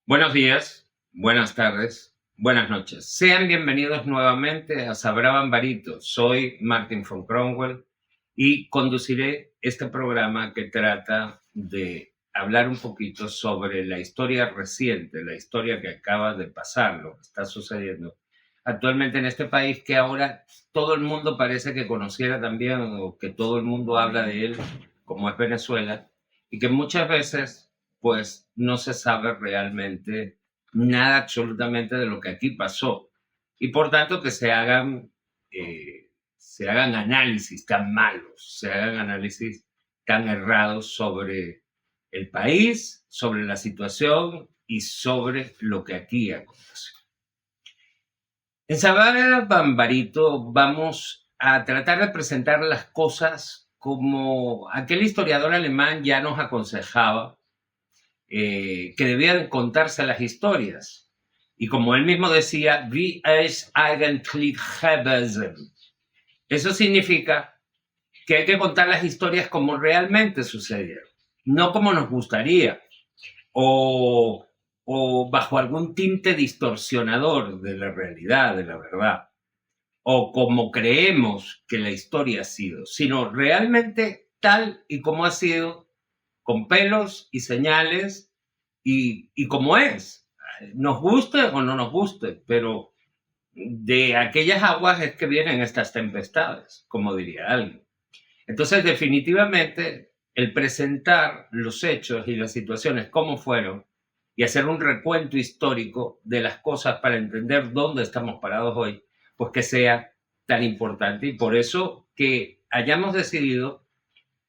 Buenos días, buenas tardes, buenas noches. Sean bienvenidos nuevamente a Sabrá Bambarito. Soy Martin von Cromwell y conduciré este programa que trata de hablar un poquito sobre la historia reciente, la historia que acaba de pasar, lo que está sucediendo actualmente en este país, que ahora todo el mundo parece que conociera también, o que todo el mundo habla de él, como es Venezuela, y que muchas veces pues no se sabe realmente nada absolutamente de lo que aquí pasó. Y por tanto que se hagan análisis tan malos, se hagan análisis tan errados sobre el país, sobre la situación y sobre lo que aquí acontece. En Sabrá Bambarito vamos a tratar de presentar las cosas como aquel historiador alemán ya nos aconsejaba, que debían contarse las historias. Y como él mismo decía, wie es eigentlich gewesen. Eso significa que hay que contar las historias como realmente sucedieron, no como nos gustaría, o bajo algún tinte distorsionador de la realidad, de la verdad, o como creemos que la historia ha sido, sino realmente tal y como ha sido, con pelos y señales y como es. Nos guste o no nos guste, pero de aquellas aguas es que vienen estas tempestades, como diría alguien. Entonces, definitivamente, el presentar los hechos y las situaciones como fueron y hacer un recuento histórico de las cosas para entender dónde estamos parados hoy, pues que sea tan importante. Y por eso que hayamos decidido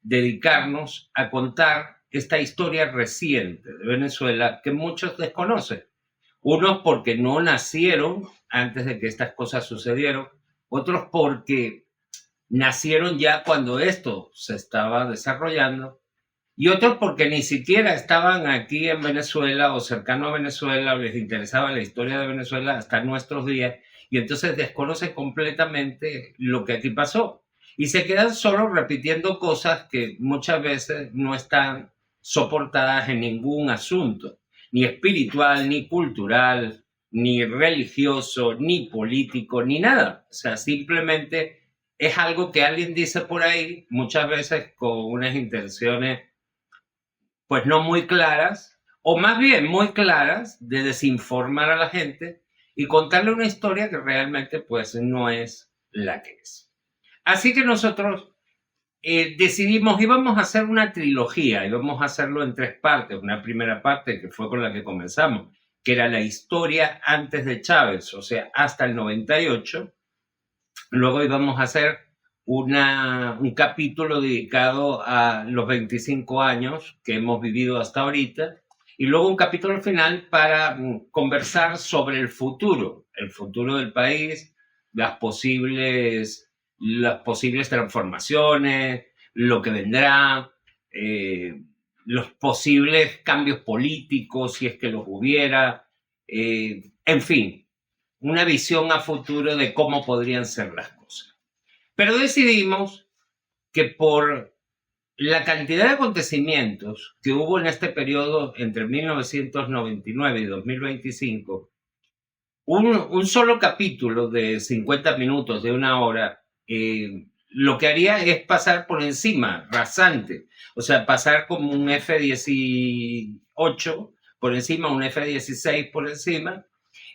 dedicarnos a contar esta historia reciente de Venezuela que muchos desconocen. Unos porque no nacieron antes de que estas cosas sucedieron, otros porque nacieron ya cuando esto se estaba desarrollando, y otros porque ni siquiera estaban aquí en Venezuela o cercano a Venezuela o les interesaba la historia de Venezuela hasta nuestros días, y entonces desconocen completamente lo que aquí pasó. Y se quedan solo repitiendo cosas que muchas veces no están soportadas en ningún asunto, ni espiritual, ni cultural, ni religioso, ni político, ni nada. O sea, simplemente es algo que alguien dice por ahí, muchas veces con unas intenciones pues no muy claras, o más bien muy claras, de desinformar a la gente y contarle una historia que realmente pues no es la que es. Así que nosotros decidimos, íbamos a hacer una trilogía, íbamos a hacerlo en tres partes. Una primera parte que fue con la que comenzamos, que era la historia antes de Chávez, o sea, hasta el 98. Luego íbamos a hacer un capítulo dedicado a los 25 años que hemos vivido hasta ahorita, y luego un capítulo final para conversar sobre el futuro del país, las posibles transformaciones, lo que vendrá, los posibles cambios políticos, si es que los hubiera, en fin, una visión a futuro de cómo podrían ser las cosas. Pero decidimos que por la cantidad de acontecimientos que hubo en este periodo entre 1999 y 2025, un solo capítulo de 50 minutos, de una hora, lo que haría es pasar por encima, rasante, o sea, pasar como un F-18 por encima, un F-16 por encima,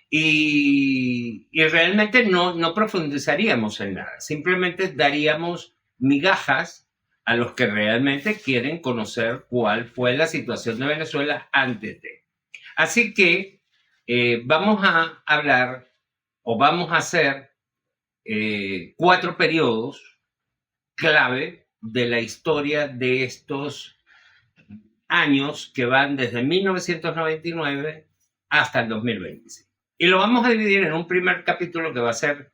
y realmente no profundizaríamos en nada, simplemente daríamos migajas a los que realmente quieren conocer cuál fue la situación de Venezuela antes de. Así que vamos a hablar o vamos a hacer 4 periodos clave de la historia de estos años que van desde 1999 hasta el 2025. Y lo vamos a dividir en un primer capítulo que va a ser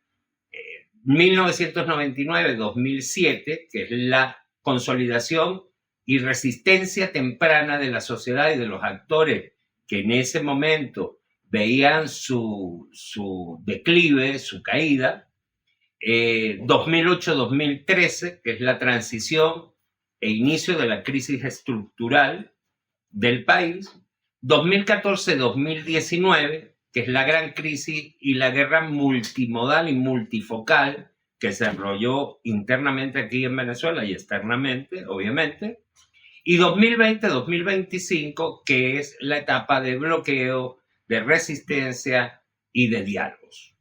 1999-2007, que es la consolidación y resistencia temprana de la sociedad y de los actores que en ese momento veían su declive, su caída. 2008-2013, que es la transición e inicio de la crisis estructural del país. 2014-2019, que es la gran crisis y la guerra multimodal y multifocal que se desarrolló internamente aquí en Venezuela y externamente, obviamente, y 2020-2025, que es la etapa de bloqueo, de resistencia y de diálogos.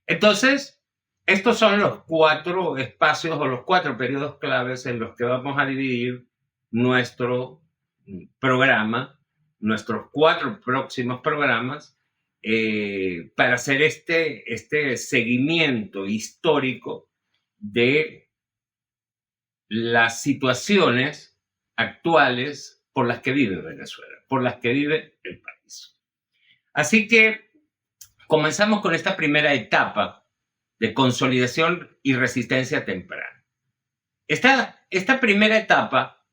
Entonces, estos son los 4 espacios o los 4 periodos claves en los que vamos a dividir nuestro programa, nuestros 4 próximos programas, para hacer este seguimiento histórico de las situaciones actuales por las que vive Venezuela, por las que vive el país. Así que comenzamos con esta primera etapa de consolidación y resistencia temprana. Esta primera etapa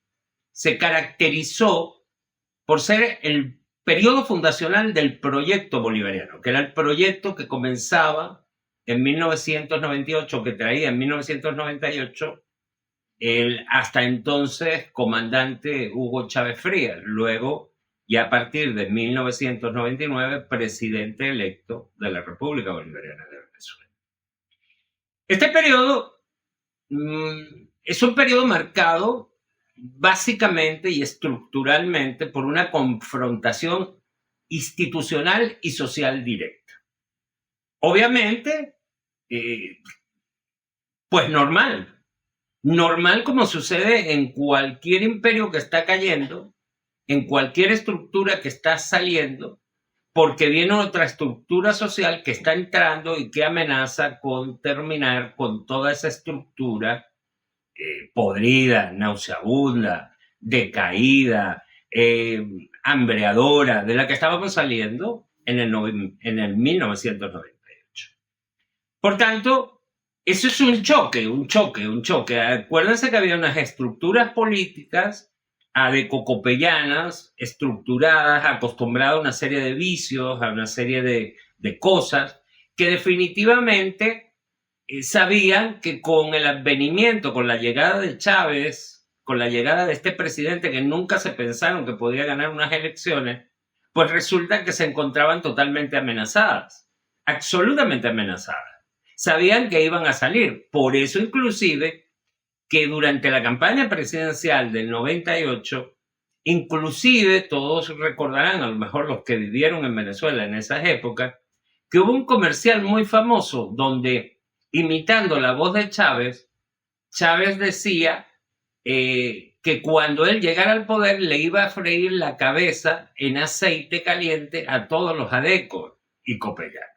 se caracterizó por ser el periodo fundacional del proyecto bolivariano, que era el proyecto que comenzaba en 1998, que traía en 1998 el hasta entonces comandante Hugo Chávez Frías, luego, y a partir de 1999, presidente electo de la República Bolivariana de Venezuela. Este periodo es un periodo marcado básicamente y estructuralmente por una confrontación institucional y social directa. Obviamente, pues normal como sucede en cualquier imperio que está cayendo, en cualquier estructura que está saliendo, porque viene otra estructura social que está entrando y que amenaza con terminar con toda esa estructura podrida, nauseabunda, decaída, hambreadora, de la que estábamos saliendo en el 1998. Por tanto, eso es un choque. Acuérdense que había unas estructuras políticas adecocopellanas, estructuradas, acostumbradas a una serie de vicios, a una serie de cosas, que definitivamente sabían que con el advenimiento, con la llegada de Chávez, con la llegada de este presidente que nunca se pensaron que podía ganar unas elecciones, pues resulta que se encontraban totalmente amenazadas, absolutamente amenazadas. Sabían que iban a salir. Por eso inclusive que durante la campaña presidencial del 98, inclusive todos recordarán, a lo mejor los que vivieron en Venezuela en esas épocas, que hubo un comercial muy famoso donde, imitando la voz de Chávez, Chávez decía que cuando él llegara al poder le iba a freír la cabeza en aceite caliente a todos los adecos y copellanos.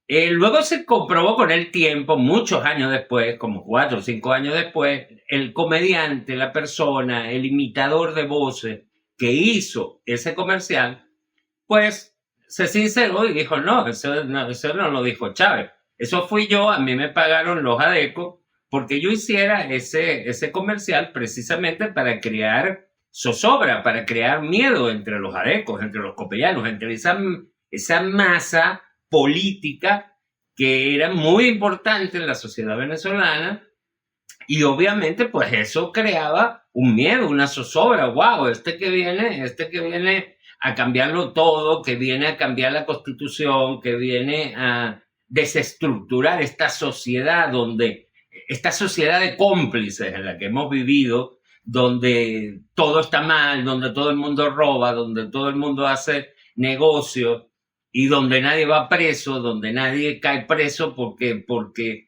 Luego se comprobó con el tiempo, muchos años después, como 4 o 5 años después, el comediante, la persona, el imitador de voces que hizo ese comercial, pues se sinceró y dijo, no, eso no lo dijo Chávez. Eso fui yo, a mí me pagaron los adecos porque yo hiciera ese comercial precisamente para crear zozobra, para crear miedo entre los adecos, entre los copellanos, entre esa masa política que era muy importante en la sociedad venezolana, y obviamente pues eso creaba un miedo, una zozobra. Wow, este que viene a cambiarlo todo, que viene a cambiar la Constitución, que viene a desestructurar esta sociedad de cómplices en la que hemos vivido, donde todo está mal, donde todo el mundo roba, donde todo el mundo hace negocios y donde nadie va preso, donde nadie cae preso porque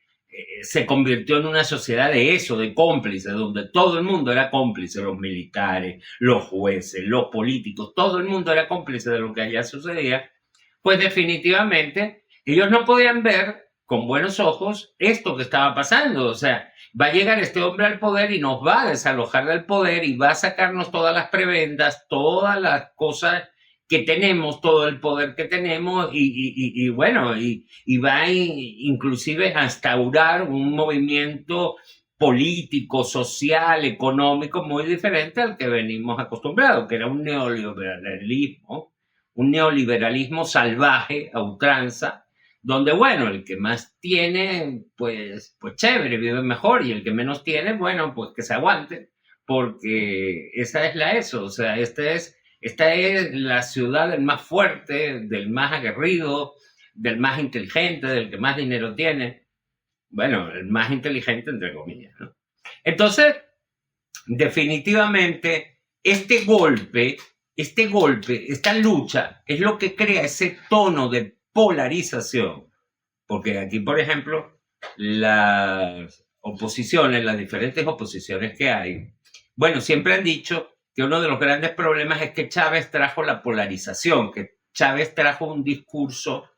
se convirtió en una sociedad de eso, de cómplices, donde todo el mundo era cómplice, los militares, los jueces, los políticos, todo el mundo era cómplice de lo que allá sucedía. Pues definitivamente ellos no podían ver con buenos ojos esto que estaba pasando. O sea, va a llegar este hombre al poder y nos va a desalojar del poder y va a sacarnos todas las prebendas, todas las cosas que tenemos, todo el poder que tenemos y va inclusive a instaurar un movimiento político, social, económico muy diferente al que venimos acostumbrados, que era un neoliberalismo salvaje, a ultranza, donde, bueno, el que más tiene, pues chévere, vive mejor, y el que menos tiene, bueno, pues que se aguante, porque esa es eso, o sea, este es Esta es la ciudad del más fuerte, del más aguerrido, del más inteligente, del que más dinero tiene. Bueno, el más inteligente entre comillas, ¿no? Entonces, definitivamente, este golpe, esta lucha es lo que crea ese tono de polarización. Porque aquí, por ejemplo, las oposiciones, las diferentes oposiciones que hay, bueno, siempre han dicho que uno de los grandes problemas es que Chávez trajo la polarización, que Chávez trajo un discurso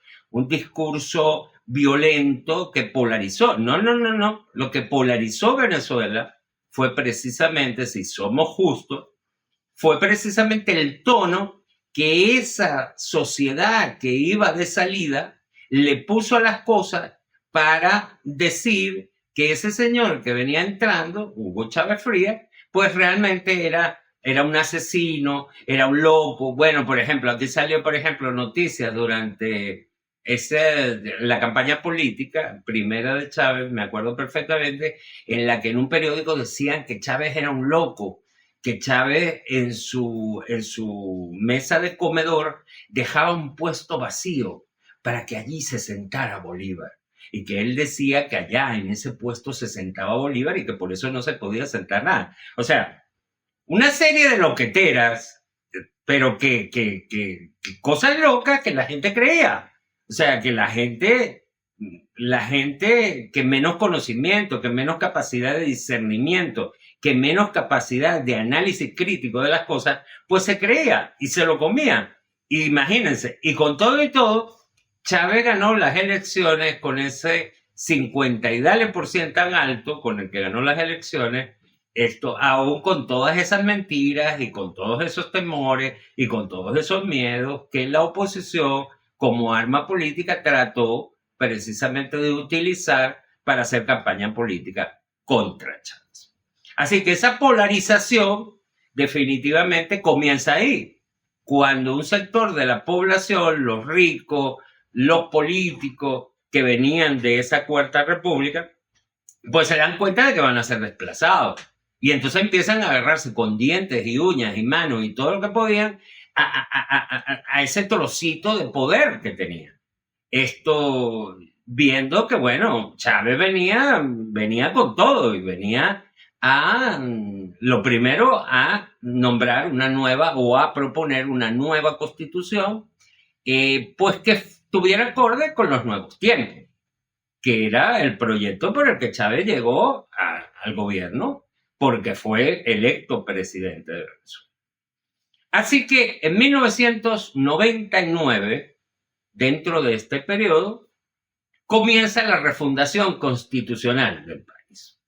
violento que polarizó. No. Lo que polarizó Venezuela fue precisamente, si somos justos, fue precisamente el tono que esa sociedad que iba de salida le puso a las cosas para decir que ese señor que venía entrando, Hugo Chávez Frías, pues realmente era un asesino, era un loco. Bueno, por ejemplo, aquí salió, por ejemplo, noticias durante la campaña política primera de Chávez, me acuerdo perfectamente, en la que en un periódico decían que Chávez era un loco, que Chávez en su mesa de comedor dejaba un puesto vacío para que allí se sentara Bolívar. Y que él decía que allá en ese puesto se sentaba Bolívar y que por eso no se podía sentar nada. O sea, una serie de loqueteras, pero que cosas locas que la gente creía. O sea, que la gente que menos conocimiento, que menos capacidad de discernimiento, que menos capacidad de análisis crítico de las cosas, pues se creía y se lo comía. Imagínense, y con todo y todo, Chávez ganó las elecciones con ese 50 y dale por ciento tan alto con el que ganó las elecciones, esto aún con todas esas mentiras y con todos esos temores y con todos esos miedos que la oposición como arma política trató precisamente de utilizar para hacer campaña política contra Chávez. Así que esa polarización definitivamente comienza ahí, cuando un sector de la población, los ricos, los políticos que venían de esa Cuarta República, pues se dan cuenta de que van a ser desplazados. Y entonces empiezan a agarrarse con dientes y uñas y manos y todo lo que podían a ese trocito de poder que tenían. Esto viendo que, bueno, Chávez venía con todo y venía lo primero a nombrar una nueva o a proponer una nueva constitución, pues que estuviera acorde con los nuevos tiempos, que era el proyecto por el que Chávez llegó al gobierno, porque fue electo presidente de Venezuela. Así que en 1999, dentro de este periodo, comienza la refundación constitucional del país.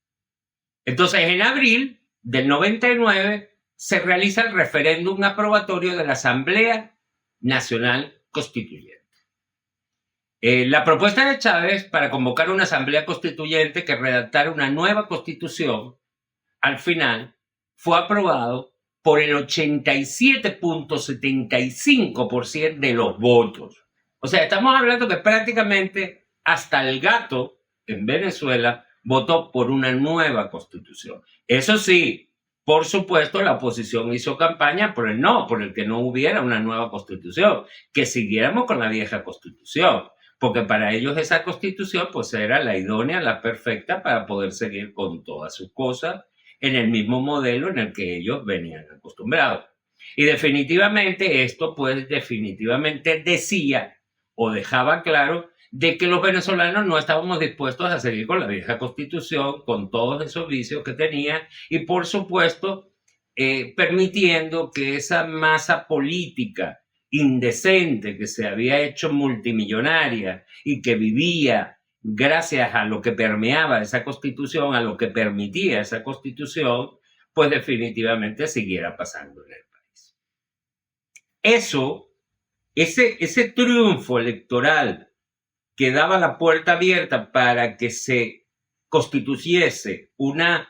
Entonces, en abril del 99 se realiza el referéndum aprobatorio de la Asamblea Nacional Constituyente. La propuesta de Chávez para convocar una asamblea constituyente que redactara una nueva constitución, al final, fue aprobado por el 87.75% de los votos. O sea, estamos hablando que prácticamente hasta el gato en Venezuela votó por una nueva constitución. Eso sí, por supuesto, la oposición hizo campaña por el no, por el que no hubiera una nueva constitución, que siguiéramos con la vieja constitución, porque para ellos esa constitución pues era la idónea, la perfecta para poder seguir con todas sus cosas en el mismo modelo en el que ellos venían acostumbrados. Y definitivamente esto pues definitivamente decía o dejaba claro de que los venezolanos no estábamos dispuestos a seguir con la vieja constitución, con todos esos vicios que tenía y por supuesto permitiendo que esa masa política indecente que se había hecho multimillonaria y que vivía gracias a lo que permeaba esa constitución, a lo que permitía esa constitución, pues definitivamente siguiera pasando en el país. Ese triunfo electoral que daba la puerta abierta para que se constituyese una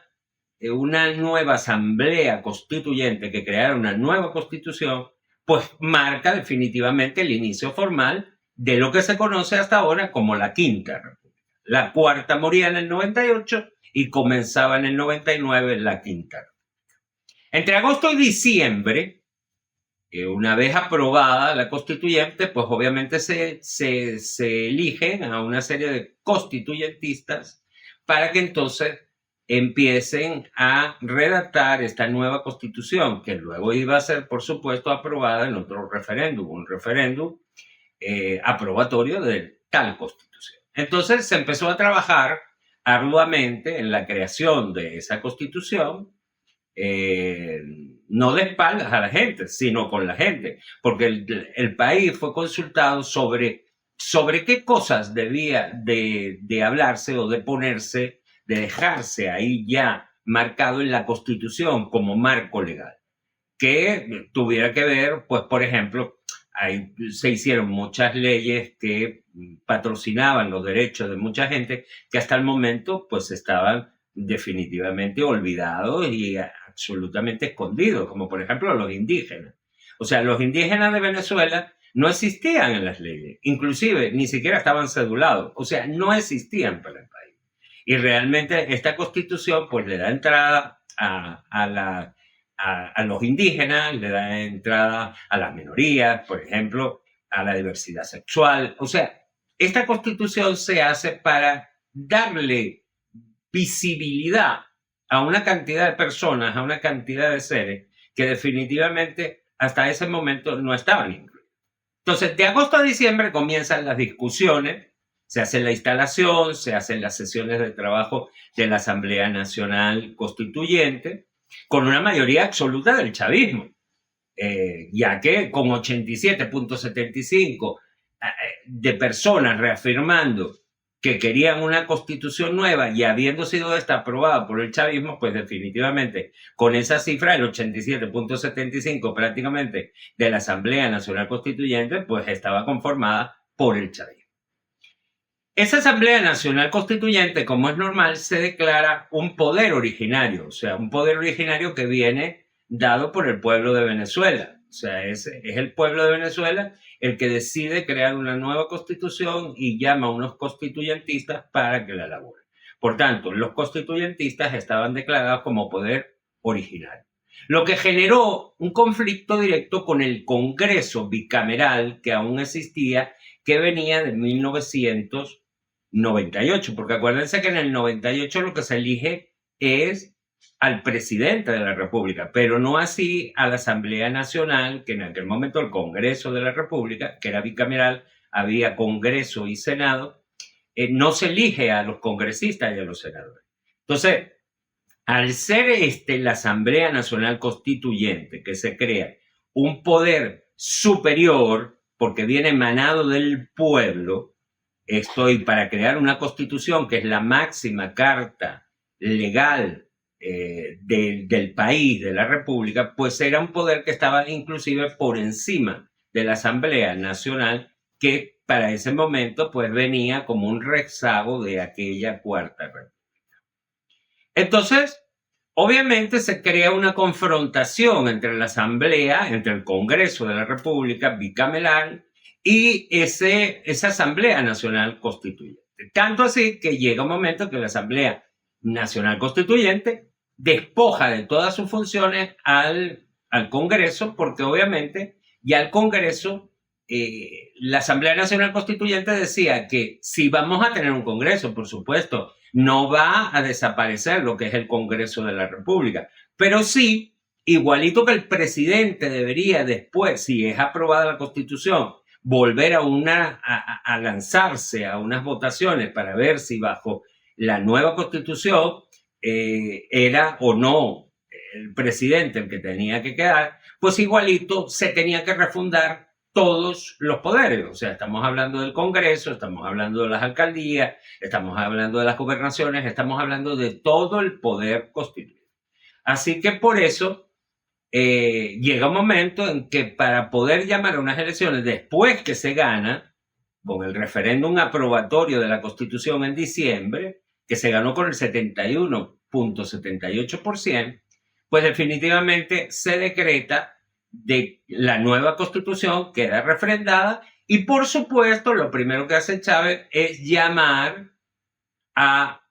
nueva asamblea constituyente que creara una nueva constitución, pues marca definitivamente el inicio formal de lo que se conoce hasta ahora como la Quinta República. La Cuarta moría en el 98 y comenzaba en el 99 la Quinta República. Entre agosto y diciembre Una vez aprobada la constituyente, pues obviamente se eligen a una serie de constituyentistas para que entonces empiecen a redactar esta nueva constitución, que luego iba a ser, por supuesto, aprobada en otro referéndum, un referéndum aprobatorio de tal constitución. Entonces se empezó a trabajar arduamente en la creación de esa constitución, no de espaldas a la gente, sino con la gente, porque el país fue consultado sobre qué cosas debía de hablarse o de ponerse, de dejarse ahí ya marcado en la Constitución como marco legal, que tuviera que ver, pues por ejemplo, ahí se hicieron muchas leyes que patrocinaban los derechos de mucha gente que hasta el momento pues estaban definitivamente olvidados y absolutamente escondidos, como por ejemplo los indígenas. O sea, los indígenas de Venezuela no existían en las leyes, inclusive ni siquiera estaban cedulados, o sea, no existían para el país. Y realmente esta constitución pues le da entrada a los indígenas, le da entrada a las minorías, por ejemplo, a la diversidad sexual. O sea, esta constitución se hace para darle visibilidad a una cantidad de personas, a una cantidad de seres que definitivamente hasta ese momento no estaban incluidos. Entonces, de agosto a diciembre comienzan las discusiones, se hace la instalación, se hacen las sesiones de trabajo de la Asamblea Nacional Constituyente, con una mayoría absoluta del chavismo, ya que con 87.75 de personas reafirmando que querían una constitución nueva y habiendo sido esta aprobada por el chavismo, pues definitivamente con esa cifra, el 87.75 prácticamente de la Asamblea Nacional Constituyente, pues estaba conformada por el chavismo. Esa Asamblea Nacional Constituyente, como es normal, se declara un poder originario, o sea, un poder originario que viene dado por el pueblo de Venezuela. O sea, es el pueblo de Venezuela el que decide crear una nueva constitución y llama a unos constituyentistas para que la elaboren. Por tanto, los constituyentistas estaban declarados como poder originario, lo que generó un conflicto directo con el Congreso bicameral que aún existía, que venía de 1998, porque acuérdense que en el 98 lo que se elige es al presidente de la República, pero no así a la Asamblea Nacional, que en aquel momento el Congreso de la República, que era bicameral, había Congreso y Senado, no se elige a los congresistas y a los senadores. Entonces, al ser la Asamblea Nacional Constituyente, que se crea un poder superior, porque viene emanado del pueblo, y para crear una constitución que es la máxima carta legal del país, de la República, pues era un poder que estaba inclusive por encima de la Asamblea Nacional, que para ese momento pues venía como un rezago de aquella Cuarta República. Entonces, obviamente se crea una confrontación entre la Asamblea, entre el Congreso de la República bicameral y esa Asamblea Nacional Constituyente. Tanto así que llega un momento que la Asamblea Nacional Constituyente despoja de todas sus funciones al Congreso, porque obviamente ya el Congreso, la Asamblea Nacional Constituyente decía que si vamos a tener un Congreso, por supuesto, no va a desaparecer lo que es el Congreso de la República, pero sí, igualito que el presidente debería después, si es aprobada la Constitución, volver a lanzarse a unas votaciones para ver si bajo la nueva Constitución era o no el presidente el que tenía que quedar, pues igualito se tenía que refundar todos los poderes. O sea, estamos hablando del Congreso, estamos hablando de las alcaldías, estamos hablando de las gobernaciones, estamos hablando de todo el poder constituyente. Así que por eso llega un momento en que para poder llamar a unas elecciones después que se gana, con el referéndum aprobatorio de la Constitución en diciembre, que se ganó con el 71.78%, pues definitivamente se decreta de la nueva Constitución, queda refrendada, y por supuesto lo primero que hace Chávez es llamar a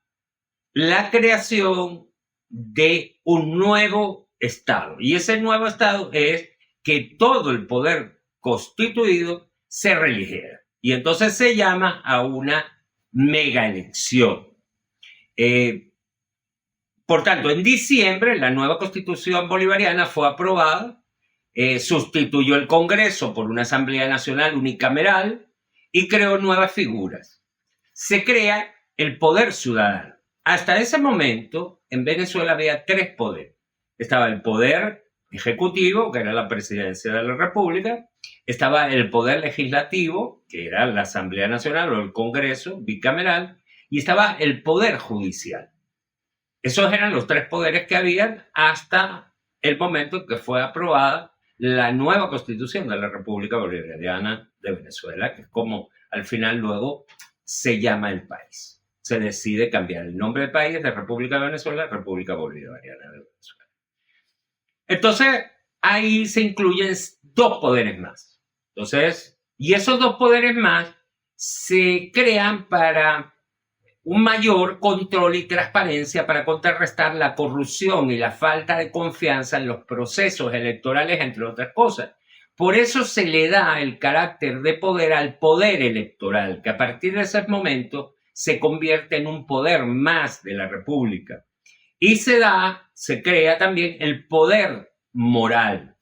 la creación de un nuevo Estado. Y ese nuevo Estado es que todo el poder constituido se reeligiera. Y entonces se llama a una mega elección. Por tanto, en diciembre la nueva constitución bolivariana fue aprobada, sustituyó el Congreso por una Asamblea Nacional unicameral y creó nuevas figuras. Se crea el poder ciudadano. Hasta ese momento, en Venezuela había tres poderes. Estaba el poder ejecutivo, que era la presidencia de la República, estaba el poder legislativo, que era la Asamblea Nacional o el Congreso bicameral, y estaba el poder judicial. Esos eran los tres poderes que habían hasta el momento en que fue aprobada la nueva Constitución de la República Bolivariana de Venezuela, que es como al final luego se llama el país. Se decide cambiar el nombre del país de República de Venezuela a República Bolivariana de Venezuela. Entonces, ahí se incluyen dos poderes más. Entonces, y esos dos poderes más se crean para un mayor control y transparencia para contrarrestar la corrupción y la falta de confianza en los procesos electorales, entre otras cosas. Por eso se le da el carácter de poder al poder electoral, que a partir de ese momento se convierte en un poder más de la República. Y se crea también el poder moral.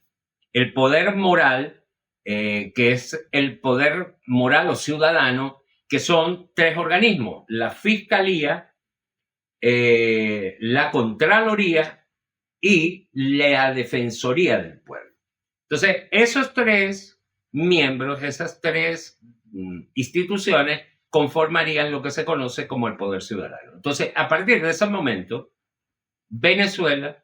El poder moral, que es el poder moral o ciudadano, que son tres organismos: la Fiscalía, la Contraloría y la Defensoría del Pueblo. Entonces, esos tres miembros, esas tres instituciones, conformarían lo que se conoce como el poder ciudadano. Entonces, a partir de ese momento, Venezuela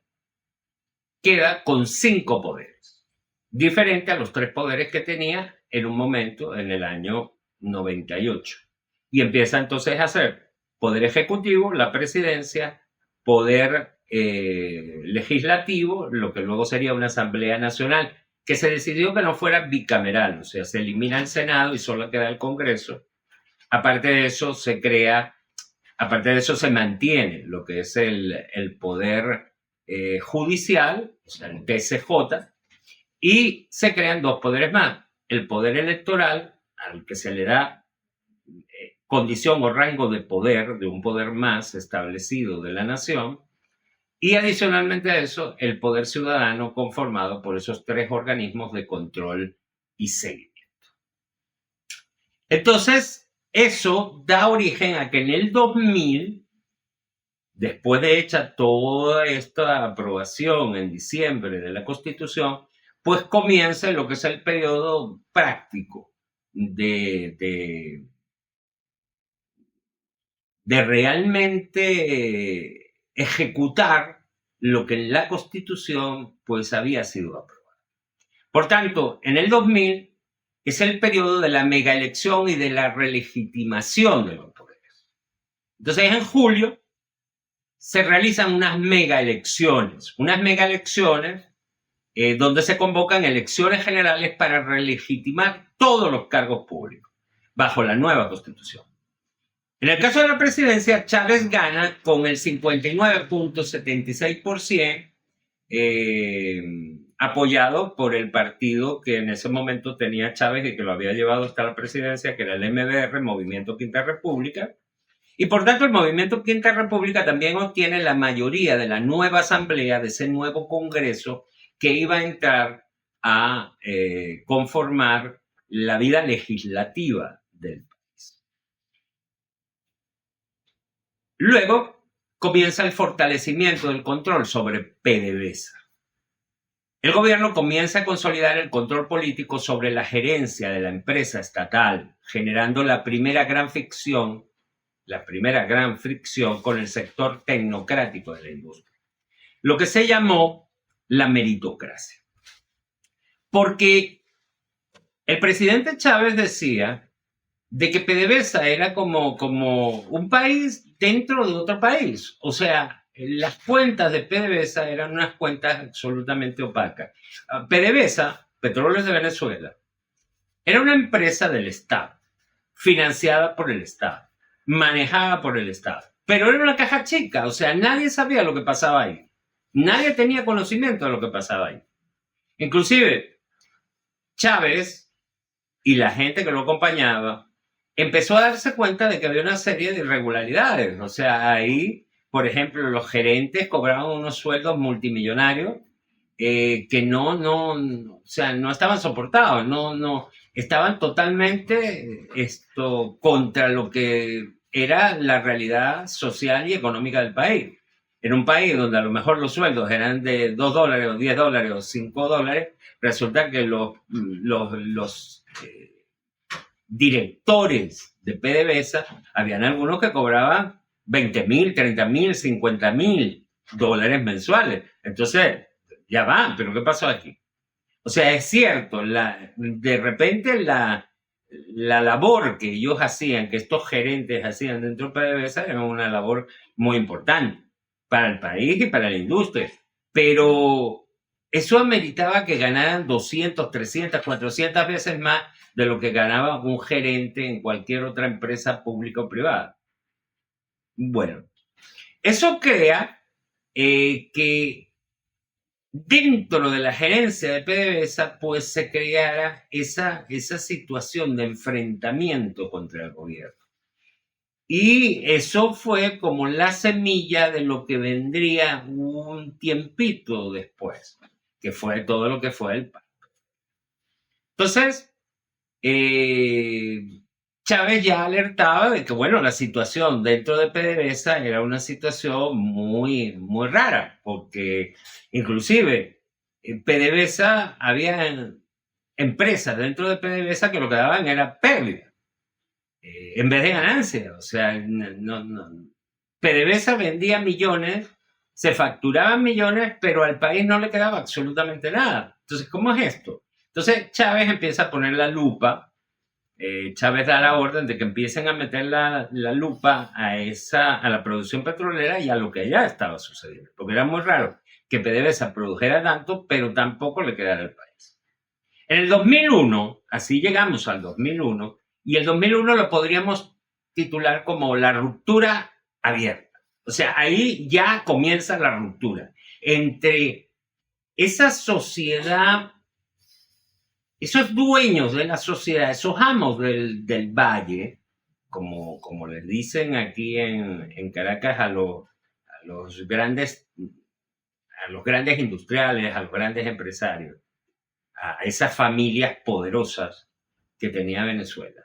queda con 5 poderes, diferente a los 3 poderes que tenía en un momento en el año 98. Y empieza entonces a ser poder ejecutivo, la presidencia, poder legislativo, lo que luego sería una Asamblea Nacional, que se decidió que no fuera bicameral, o sea, se elimina el Senado y solo queda el Congreso. Aparte de eso, se mantiene lo que es el poder judicial, o sea, el TSJ, y se crean 2 poderes más. El poder electoral, al que se le da condición o rango de poder, de un poder más establecido de la nación, y adicionalmente a eso, el poder ciudadano conformado por esos 3 organismos de control y seguimiento. Entonces, eso da origen a que en el 2000, después de hecha toda esta aprobación en diciembre de la Constitución, pues comienza lo que es el periodo práctico de realmente ejecutar lo que en la Constitución pues había sido aprobado. Por tanto, en el 2000 es el periodo de la megaelección y de la relegitimación de los poderes. Entonces, en julio se realizan unas megaelecciones donde se convocan elecciones generales para relegitimar todos los cargos públicos bajo la nueva Constitución. En el caso de la presidencia, Chávez gana con el 59.76%, apoyado por el partido que en ese momento tenía Chávez y que lo había llevado hasta la presidencia, que era el MBR, Movimiento Quinta República. Y por tanto, el Movimiento Quinta República también obtiene la mayoría de la nueva asamblea, de ese nuevo Congreso que iba a entrar a conformar la vida legislativa del país. Luego comienza el fortalecimiento del control sobre PDVSA. El gobierno comienza a consolidar el control político sobre la gerencia de la empresa estatal, generando la primera gran fricción con el sector tecnocrático de la industria, lo que se llamó la meritocracia. Porque el presidente Chávez decía de que PDVSA era como un país dentro de otro país, o sea, las cuentas de PDVSA eran unas cuentas absolutamente opacas. PDVSA, Petróleos de Venezuela, era una empresa del Estado, financiada por el Estado, manejada por el Estado, pero era una caja chica, o sea, nadie sabía lo que pasaba ahí. Nadie tenía conocimiento de lo que pasaba ahí. Inclusive, Chávez y la gente que lo acompañaba empezó a darse cuenta de que había una serie de irregularidades. O sea, ahí, por ejemplo, los gerentes cobraban unos sueldos multimillonarios que o sea, no estaban soportados, estaban totalmente contra lo que era la realidad social y económica del país. En un país donde a lo mejor los sueldos eran de $2 o $10 o $5, resulta que los directores de PDVSA, habían algunos que cobraban 20.000, 30.000, 50.000 dólares mensuales. Entonces, ya va, pero ¿qué pasó aquí? O sea, es cierto, de repente la labor que ellos hacían, que estos gerentes hacían dentro de PDVSA, era una labor muy importante para el país y para la industria. Pero eso ameritaba que ganaran 200, 300, 400 veces más de lo que ganaba un gerente en cualquier otra empresa pública o privada. Bueno, eso crea que dentro de la gerencia de PDVSA pues se creara esa situación de enfrentamiento contra el gobierno. Y eso fue como la semilla de lo que vendría un tiempito después, que fue todo lo que fue el PAC. Entonces, Chávez ya alertaba de que, bueno, la situación dentro de PDVSA era una situación muy, muy rara, porque inclusive en PDVSA había empresas dentro de PDVSA que lo que daban era pérdida, en vez de ganancia. O sea, PDVSA vendía millones, se facturaban millones, pero al país no le quedaba absolutamente nada. Entonces, ¿cómo es esto? Entonces Chávez empieza a poner la lupa. Chávez da la orden de que empiecen a meter la lupa a la producción petrolera y a lo que ya estaba sucediendo. Porque era muy raro que PDVSA produjera tanto, pero tampoco le quedara al país. En el 2001, así llegamos al 2001, y el 2001 lo podríamos titular como la ruptura abierta. O sea, ahí ya comienza la ruptura entre esa sociedad, esos dueños de la sociedad, esos amos del valle, como les dicen aquí en Caracas a los grandes industriales, a los grandes empresarios, a esas familias poderosas que tenía Venezuela.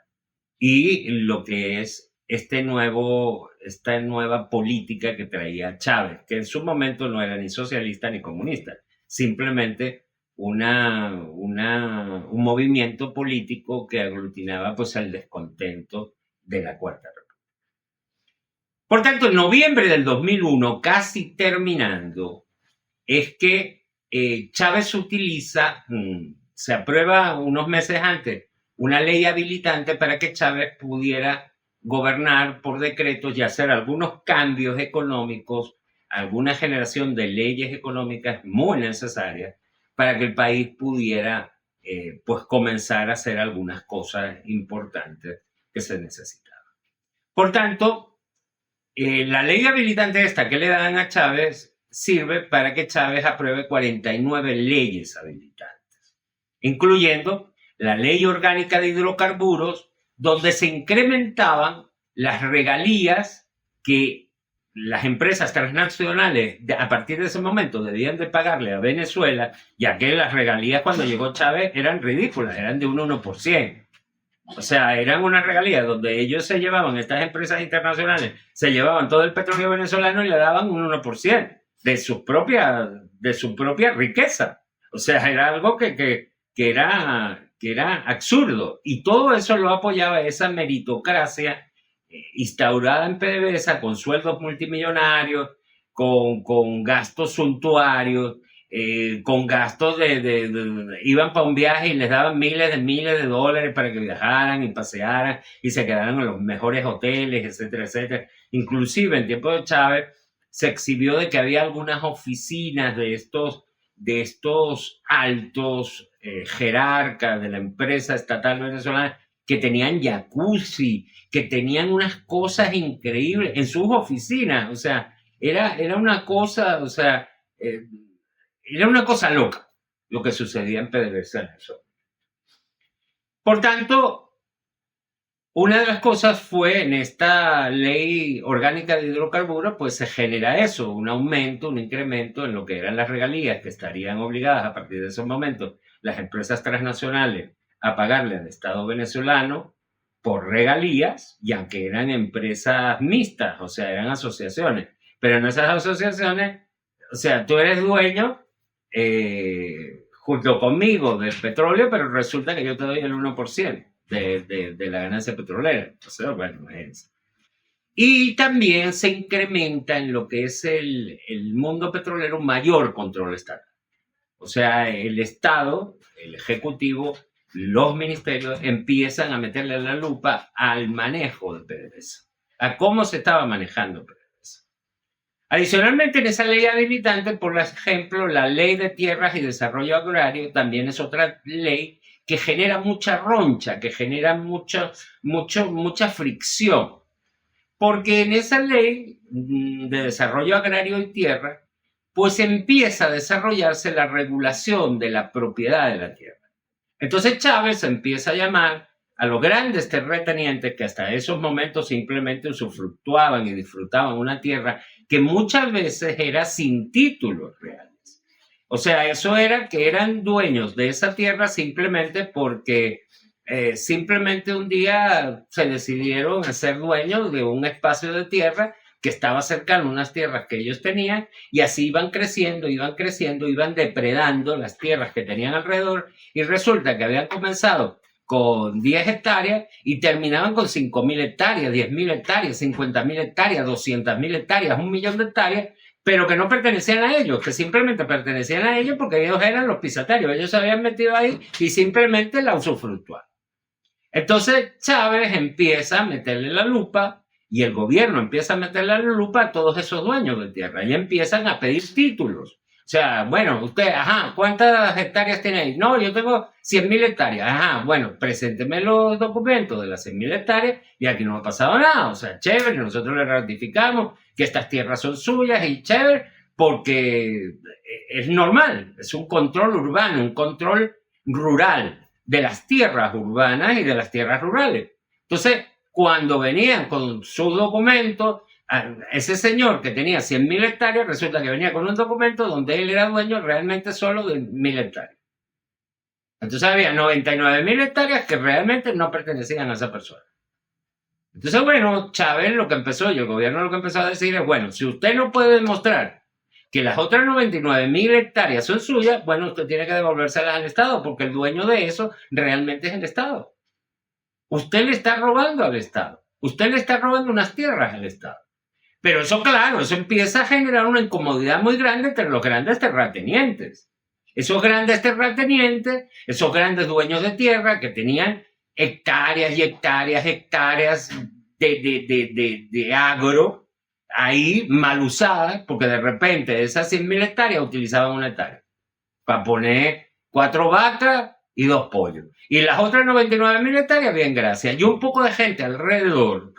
Y lo que es esta nueva política que traía Chávez, que en su momento no era ni socialista ni comunista, simplemente un movimiento político que aglutinaba pues el descontento de la Cuarta República. Por tanto, en noviembre del 2001, casi terminando, es que Chávez se aprueba unos meses antes una ley habilitante para que Chávez pudiera gobernar por decretos y hacer algunos cambios económicos, alguna generación de leyes económicas muy necesarias para que el país pudiera pues comenzar a hacer algunas cosas importantes que se necesitaban. Por tanto, la ley habilitante esta que le dan a Chávez sirve para que Chávez apruebe 49 leyes habilitantes, incluyendo la Ley Orgánica de Hidrocarburos, donde se incrementaban las regalías que las empresas transnacionales a partir de ese momento debían de pagarle a Venezuela, ya que las regalías cuando llegó Chávez eran ridículas, eran de un 1%. O sea, eran unas regalías donde ellos estas empresas internacionales, se llevaban todo el petróleo venezolano y le daban un 1% de su propia riqueza. O sea, era algo que era absurdo. Y todo eso lo apoyaba esa meritocracia instaurada en PDVSA, con sueldos multimillonarios, con gastos suntuarios, con gastos iban para un viaje y les daban miles de dólares para que viajaran y pasearan y se quedaran en los mejores hoteles, etcétera, etcétera. Inclusive en tiempo de Chávez se exhibió de que había algunas oficinas de estos altos jerarcas de la empresa estatal venezolana que tenían jacuzzi, que tenían unas cosas increíbles en sus oficinas. O sea, era una cosa, o sea, era una cosa loca lo que sucedía en PDVSA en eso. Por tanto, una de las cosas fue en esta ley orgánica de hidrocarburos, pues se genera eso, un aumento, un incremento en lo que eran las regalías que estarían obligadas a partir de esos momentos las empresas transnacionales a pagarle al Estado venezolano por regalías, y aunque eran empresas mixtas, o sea, eran asociaciones, pero en esas asociaciones, o sea, tú eres dueño junto conmigo del petróleo, pero resulta que yo te doy el 1% de la ganancia petrolera. O sea, bueno, es. Y también se incrementa en lo que es el mundo petrolero un mayor control estatal. O sea, el Estado, el Ejecutivo, los ministerios empiezan a meterle la lupa al manejo de PDVSA, a cómo se estaba manejando PDVSA. Adicionalmente, en esa ley habilitante, por ejemplo, la Ley de Tierras y Desarrollo Agrario también es otra ley que genera mucha roncha, que genera mucha fricción. Porque en esa ley de desarrollo agrario y tierra, pues empieza a desarrollarse la regulación de la propiedad de la tierra. Entonces Chávez empieza a llamar a los grandes terratenientes que hasta esos momentos simplemente usufructuaban y disfrutaban una tierra que muchas veces era sin títulos reales. O sea, eso era que eran dueños de esa tierra simplemente porque simplemente un día se decidieron a ser dueños de un espacio de tierra que estaba cercano a unas tierras que ellos tenían, y así iban creciendo, iban depredando las tierras que tenían alrededor, y resulta que habían comenzado con 10 hectáreas y terminaban con 5.000 hectáreas, 10.000 hectáreas, 50.000 hectáreas, 200.000 hectáreas, 1.000.000 de hectáreas, pero que no pertenecían a ellos, que simplemente pertenecían a ellos porque ellos eran los pisatarios, ellos se habían metido ahí y simplemente la usufructuaban. Entonces Chávez empieza a meterle la lupa, y el gobierno empieza a meterle la lupa a todos esos dueños de tierra, y empiezan a pedir títulos. O sea, bueno, usted, ¿cuántas hectáreas tiene ahí? No, yo tengo 100.000 hectáreas. Bueno, presénteme los documentos de las 100.000 hectáreas y aquí no ha pasado nada. O sea, chévere, nosotros le ratificamos que estas tierras son suyas y chévere, porque es normal, es un control urbano, un control rural de las tierras urbanas y de las tierras rurales. Entonces, cuando venían con sus documentos, ese señor que tenía 100.000 hectáreas, resulta que venía con un documento donde él era dueño realmente solo de 1.000 hectáreas. Entonces había 99.000 hectáreas que realmente no pertenecían a esa persona. Entonces, bueno, Chávez lo que empezó, y el gobierno lo que empezó a decir es, bueno, si usted no puede demostrar que las otras 99.000 hectáreas son suyas, bueno, usted tiene que devolvérselas al Estado, porque el dueño de eso realmente es el Estado. Usted le está robando al Estado. Usted le está robando unas tierras al Estado. Pero eso, claro, eso empieza a generar una incomodidad muy grande entre los grandes terratenientes. Esos grandes terratenientes, esos grandes dueños de tierra que tenían hectáreas y hectáreas de agro ahí mal usadas, porque de repente de esas 100.000 hectáreas utilizaban una hectárea para poner 4 vacas y 2 pollos. Y las otras 99.000 hectáreas, bien, gracias. Y un poco de gente alrededor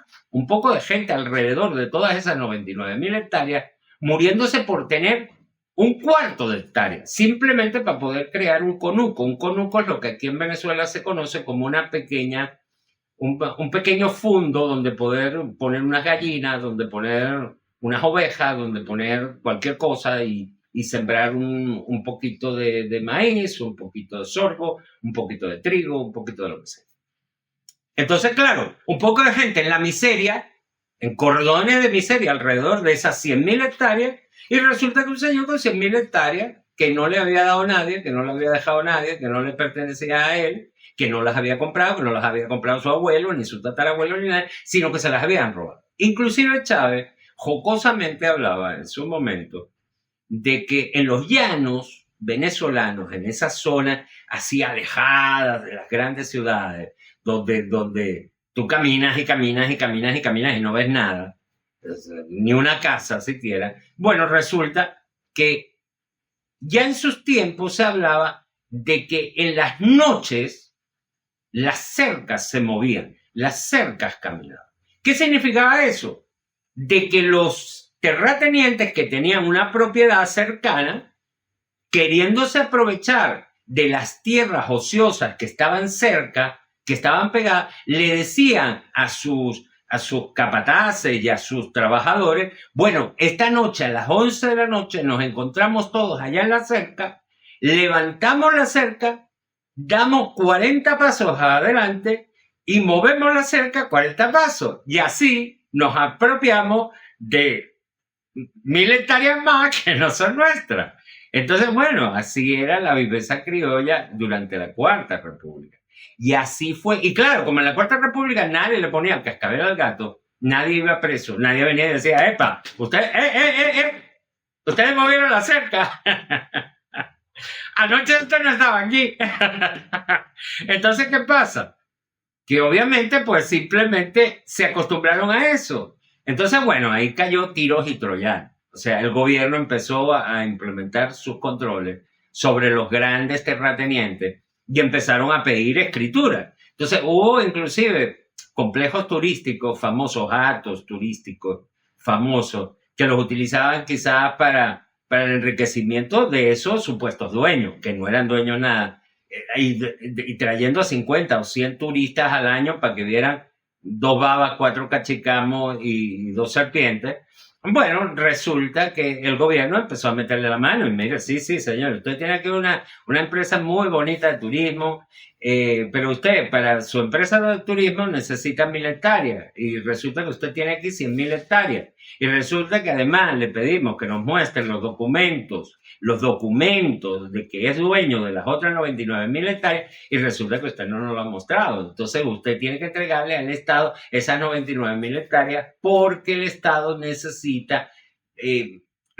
de todas esas 99.000 hectáreas, muriéndose por tener un cuarto de hectárea, simplemente para poder crear un conuco. Un conuco es lo que aquí en Venezuela se conoce como un pequeño fundo donde poder poner unas gallinas, donde poner unas ovejas, donde poner cualquier cosa y sembrar un poquito de maíz, un poquito de sorgo, un poquito de trigo, un poquito de lo que sea. Entonces, claro, un poco de gente en la miseria, en cordones de miseria alrededor de esas 100.000 hectáreas, y resulta que un señor con 100.000 hectáreas que no le había dado nadie, que no le había dejado nadie, que no le pertenecía a él, que no las había comprado, que no las había comprado su abuelo, ni su tatarabuelo, ni nada, sino que se las habían robado. Inclusive Chávez jocosamente hablaba en su momento de que en los llanos venezolanos, en esa zona así alejada de las grandes ciudades, donde tú caminas y no ves nada, ni una casa siquiera, bueno, resulta que ya en sus tiempos se hablaba de que en las noches las cercas se movían, las cercas caminaban. ¿Qué significaba eso? De que los terratenientes que tenían una propiedad cercana, queriéndose aprovechar de las tierras ociosas que estaban cerca, que estaban pegadas le decían a sus capataces y a sus trabajadores, bueno, esta noche a las 11 de la noche nos encontramos todos allá en la cerca, levantamos la cerca, damos 40 pasos adelante y movemos la cerca 40 pasos. Y así nos apropiamos de 1000 hectáreas más que no son nuestras. Entonces, bueno, así era la viveza criolla durante la Cuarta República. Y así fue. Y claro, como en la Cuarta República nadie le ponía el cascabel al gato, nadie iba preso, nadie venía y decía, epa, ustedes movieron la cerca. Anoche usted no estaba aquí. Entonces, ¿qué pasa? Que obviamente, pues simplemente se acostumbraron a eso. Entonces, bueno, ahí cayó tiros y troyanos. O sea, el gobierno empezó a implementar sus controles sobre los grandes terratenientes y empezaron a pedir escritura. Entonces, hubo inclusive complejos turísticos famosos, hatos turísticos famosos, que los utilizaban quizás para el enriquecimiento de esos supuestos dueños, que no eran dueños nada, y trayendo a 50 o 100 turistas al año para que vieran 2 babas, 4 cachicamos y 2 serpientes. Bueno, resulta que el gobierno empezó a meterle la mano y mire, sí, señor, usted tiene aquí una empresa muy bonita de turismo, pero usted para su empresa de turismo necesita 1000 hectáreas y resulta que usted tiene aquí 100.000 hectáreas y resulta que además le pedimos que nos muestren los documentos de que es dueño de las otras 99.000 hectáreas y resulta que usted no nos lo ha mostrado. Entonces usted tiene que entregarle al Estado esas 99.000 hectáreas porque el Estado necesita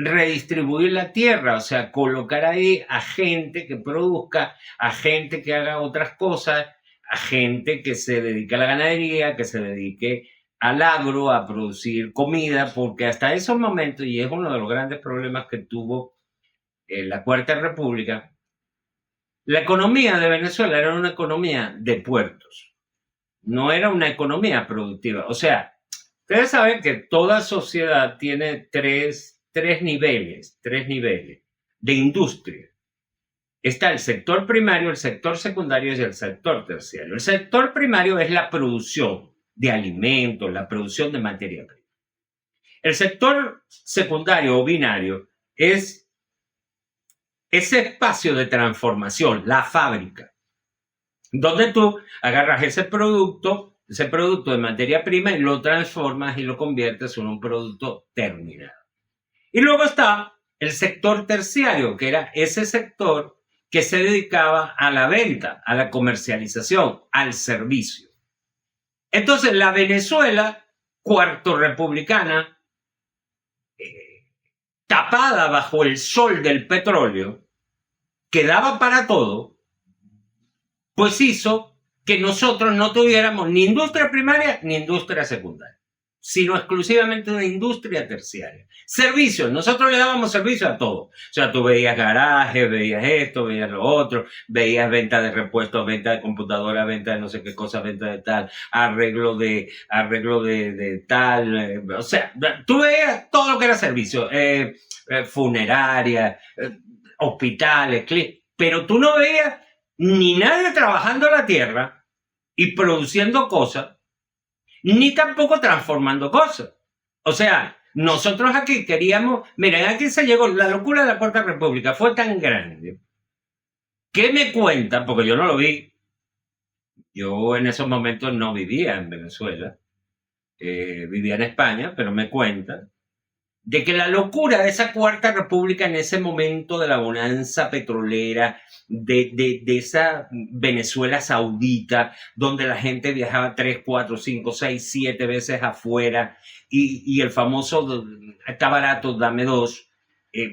redistribuir la tierra, o sea, colocar ahí a gente que produzca, a gente que haga otras cosas, a gente que se dedique a la ganadería, que se dedique al agro, a producir comida, porque hasta esos momentos, y es uno de los grandes problemas que tuvo la Cuarta República, la economía de Venezuela era una economía de puertos, no era una economía productiva. O sea, ustedes saben que toda sociedad tiene tres niveles de industria. Está el sector primario, el sector secundario y el sector terciario. El sector primario es la producción de alimentos, la producción de materia prima. El sector secundario o binario es ese espacio de transformación, la fábrica, donde tú agarras ese producto de materia prima y lo transformas y lo conviertes en un producto terminado. Y luego está el sector terciario, que era ese sector que se dedicaba a la venta, a la comercialización, al servicio. Entonces, la Venezuela cuarto republicana, tapada bajo el sol del petróleo, que daba para todo, pues hizo que nosotros no tuviéramos ni industria primaria ni industria secundaria, sino exclusivamente una industria terciaria. Servicios, nosotros le dábamos servicio a todo. O sea, tú veías garajes, veías esto, veías lo otro, veías venta de repuestos, venta de computadora, venta de no sé qué cosa, venta de tal, arreglo de tal, o sea, tú veías todo lo que era servicio, funeraria, hospitales, pero tú no veías ni nadie trabajando la tierra y produciendo cosas, ni tampoco transformando cosas. O sea, nosotros aquí queríamos, miren, aquí se llegó, la locura de la Cuarta República fue tan grande que me cuentan, porque yo no lo vi, yo en esos momentos no vivía en Venezuela, vivía en España, pero me cuentan de que la locura de esa Cuarta República en ese momento de la bonanza petrolera, de esa Venezuela saudita, donde la gente viajaba 3, 4, 5, 6, 7 veces afuera, y el famoso está barato, dame 2,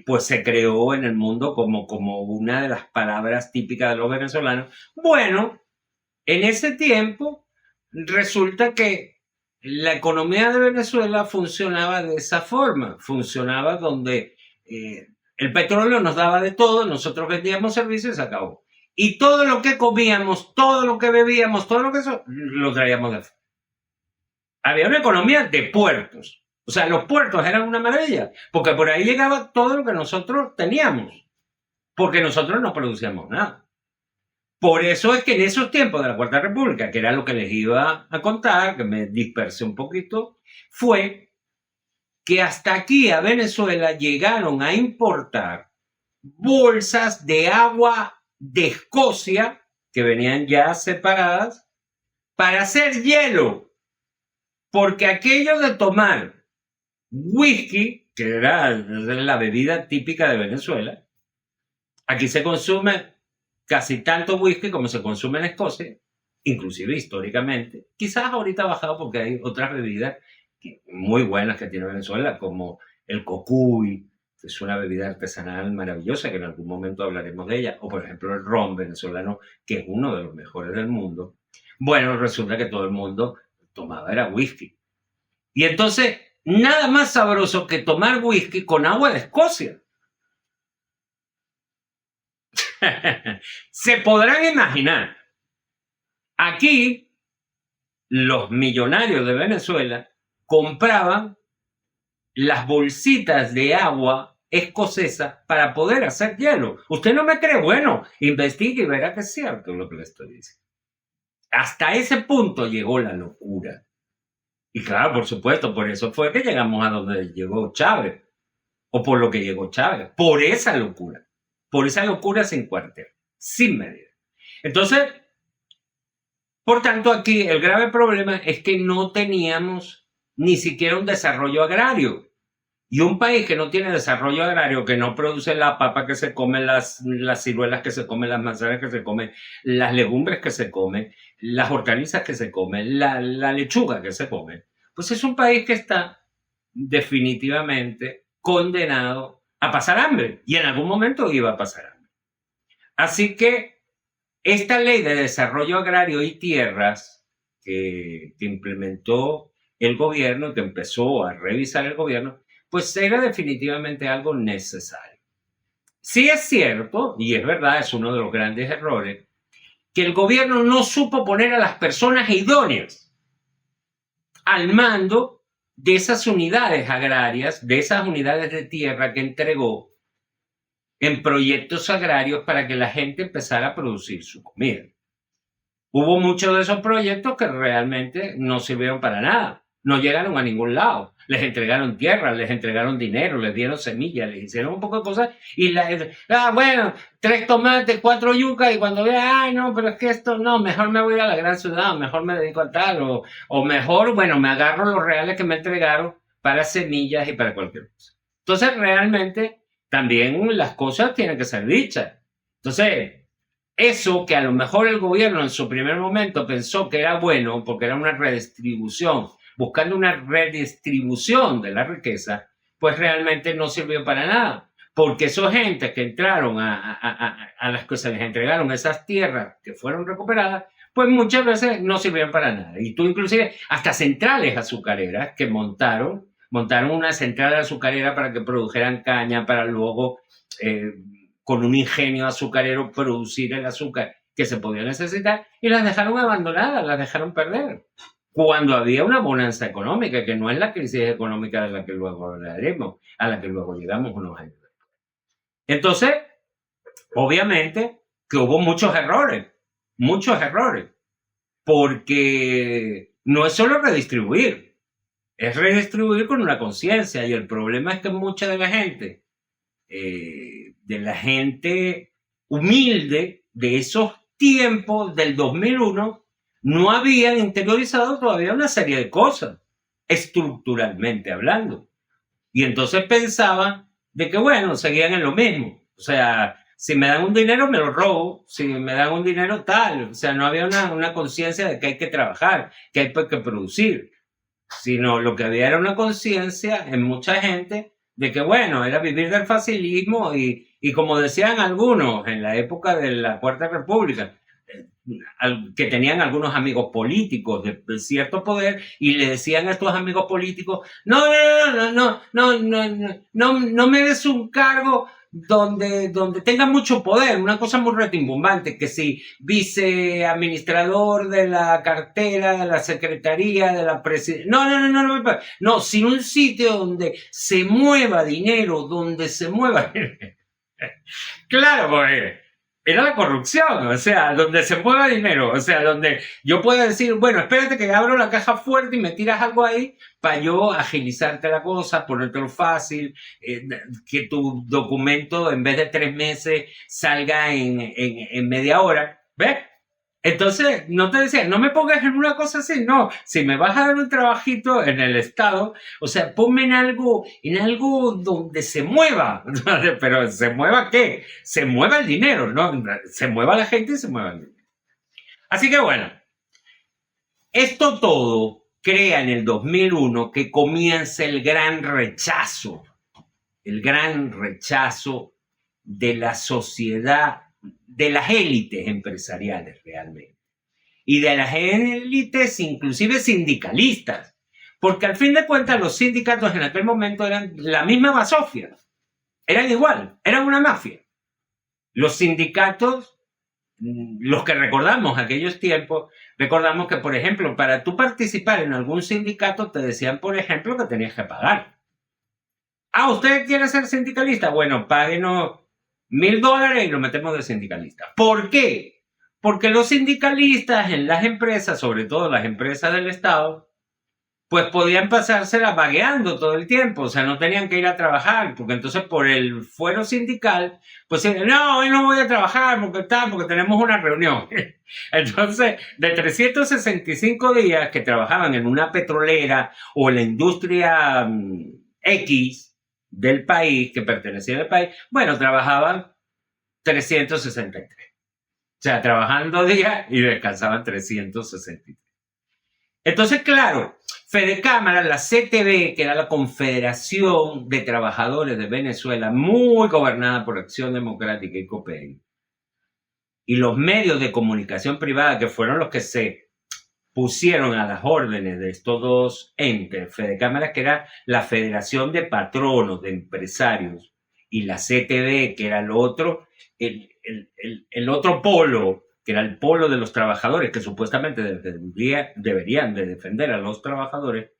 pues se creó en el mundo como una de las palabras típicas de los venezolanos. Bueno, en ese tiempo resulta que la economía de Venezuela funcionaba de esa forma, funcionaba donde el petróleo nos daba de todo, nosotros vendíamos servicios y se acabó. Y todo lo que comíamos, todo lo que bebíamos, todo lo que eso, lo traíamos de afuera. Había una economía de puertos. O sea, los puertos eran una maravilla, porque por ahí llegaba todo lo que nosotros teníamos, porque nosotros no producíamos nada. Por eso es que en esos tiempos de la Cuarta República, que era lo que les iba a contar, que me dispersé un poquito, fue que hasta aquí a Venezuela llegaron a importar bolsas de agua de Escocia, que venían ya separadas, para hacer hielo. Porque aquello de tomar whisky, que era la bebida típica de Venezuela, aquí se consume casi tanto whisky como se consume en Escocia, inclusive históricamente. Quizás ahorita ha bajado porque hay otras bebidas muy buenas que tiene Venezuela, como el cocuy, que es una bebida artesanal maravillosa, que en algún momento hablaremos de ella, o por ejemplo el ron venezolano, que es uno de los mejores del mundo. Bueno, resulta que todo el mundo tomaba era whisky. Y entonces, nada más sabroso que tomar whisky con agua de Escocia. Se podrán imaginar, aquí los millonarios de Venezuela compraban las bolsitas de agua escocesa para poder hacer hielo. ¿Usted no me cree? Bueno, investigue y verá que es cierto lo que le estoy diciendo. Hasta ese punto llegó la locura. Y claro, por supuesto, por eso fue que llegamos a donde llegó Chávez, o por lo que llegó Chávez, por esa locura sin cuartel, sin medida. Entonces, por tanto, aquí el grave problema es que no teníamos ni siquiera un desarrollo agrario. Y un país que no tiene desarrollo agrario, que no produce la papa que se come, las ciruelas que se comen, las manzanas que se comen, las legumbres que se comen, las hortalizas que se comen, la lechuga que se come, pues es un país que está definitivamente condenado a pasar hambre. Y en algún momento iba a pasar hambre. Así que esta ley de desarrollo agrario y tierras que implementó el gobierno, que empezó a revisar el gobierno, pues era definitivamente algo necesario. Sí es cierto, y es verdad, es uno de los grandes errores, que el gobierno no supo poner a las personas idóneas al mando de esas unidades agrarias, de esas unidades de tierra que entregó en proyectos agrarios para que la gente empezara a producir su comida. Hubo muchos de esos proyectos que realmente no sirvieron para nada, no llegaron a ningún lado. Les entregaron tierra, les entregaron dinero, les dieron semillas, les hicieron un poco de cosas y bueno, 3 tomates, 4 yucas y cuando vea, ay no, pero es que esto no, mejor me voy a la gran ciudad, mejor me dedico a tal o mejor, bueno, me agarro los reales que me entregaron para semillas y para cualquier cosa. Entonces realmente también las cosas tienen que ser dichas. Entonces, eso que a lo mejor el gobierno en su primer momento pensó que era bueno porque era una redistribución, buscando una redistribución de la riqueza, pues realmente no sirvió para nada. Porque esos gentes que entraron a las que se les entregaron esas tierras que fueron recuperadas, pues muchas veces no sirvieron para nada. Y tú inclusive hasta centrales azucareras que montaron una central azucarera para que produjeran caña, para luego con un ingenio azucarero producir el azúcar que se podía necesitar, y las dejaron abandonadas, las dejaron perder. Cuando había una bonanza económica, que no es la crisis económica de la que luego hablaremos, a la que luego llegamos unos años después. Entonces, obviamente que hubo muchos errores, porque no es solo redistribuir, es redistribuir con una conciencia, y el problema es que mucha de la gente humilde de esos tiempos del 2001, no habían interiorizado todavía una serie de cosas, estructuralmente hablando. Y entonces pensaban de que, bueno, seguían en lo mismo. O sea, si me dan un dinero, me lo robo. Si me dan un dinero, tal. O sea, no había una conciencia de que hay que trabajar, que hay que producir. Sino lo que había era una conciencia en mucha gente de que, bueno, era vivir del facilismo y como decían algunos en la época de la Cuarta República, que tenían algunos amigos políticos de cierto poder y le decían a estos amigos políticos, no me des un cargo donde tenga mucho poder, una cosa muy retimbumbante, que si viceadministrador de la cartera, de la secretaría, de la presidencia, no, sino un sitio donde se mueva dinero, Claro, pues era la corrupción, o sea, donde se mueva dinero, o sea, donde yo pueda decir, bueno, espérate que abro la caja fuerte y me tiras algo ahí para yo agilizarte la cosa, ponértelo fácil, que tu documento en vez de 3 meses salga en media hora, ¿ves? Entonces, no te decía, no me pongas en una cosa así, no. Si me vas a dar un trabajito en el Estado, o sea, ponme en algo donde se mueva. Pero ¿se mueva qué? Se mueva el dinero, ¿no? Se mueva la gente y se mueva el dinero. Así que bueno, esto todo crea en el 2001 que comienza el gran rechazo de la sociedad, de las élites empresariales realmente, y de las élites inclusive sindicalistas, porque al fin de cuentas los sindicatos en aquel momento eran la misma basofia, eran igual, eran una mafia. Los sindicatos, los que recordamos aquellos tiempos, recordamos que, por ejemplo, para tú participar en algún sindicato te decían, por ejemplo, que tenías que pagar. Ah, ¿usted quiere ser sindicalista? Bueno, páguenos $1,000 y lo metemos de sindicalista. ¿Por qué? Porque los sindicalistas en las empresas, sobre todo las empresas del Estado, pues podían pasársela vagueando todo el tiempo, o sea, no tenían que ir a trabajar, porque entonces por el fuero sindical, pues no, hoy no voy a trabajar porque tenemos una reunión. Entonces, de 365 días que trabajaban en una petrolera o en la industria X del país, que pertenecía al país, bueno, trabajaban 363. O sea, trabajaban 2 días y descansaban 363. Entonces, claro, Fedecámara, la CTV, que era la Confederación de Trabajadores de Venezuela, muy gobernada por Acción Democrática y COPEI, y los medios de comunicación privada, que fueron los que se pusieron a las órdenes de estos dos entes, Fedecámara, que era la Federación de Patronos, de Empresarios, y la CTV, que era el otro polo, que era el polo de los trabajadores, que supuestamente deberían de defender a los trabajadores,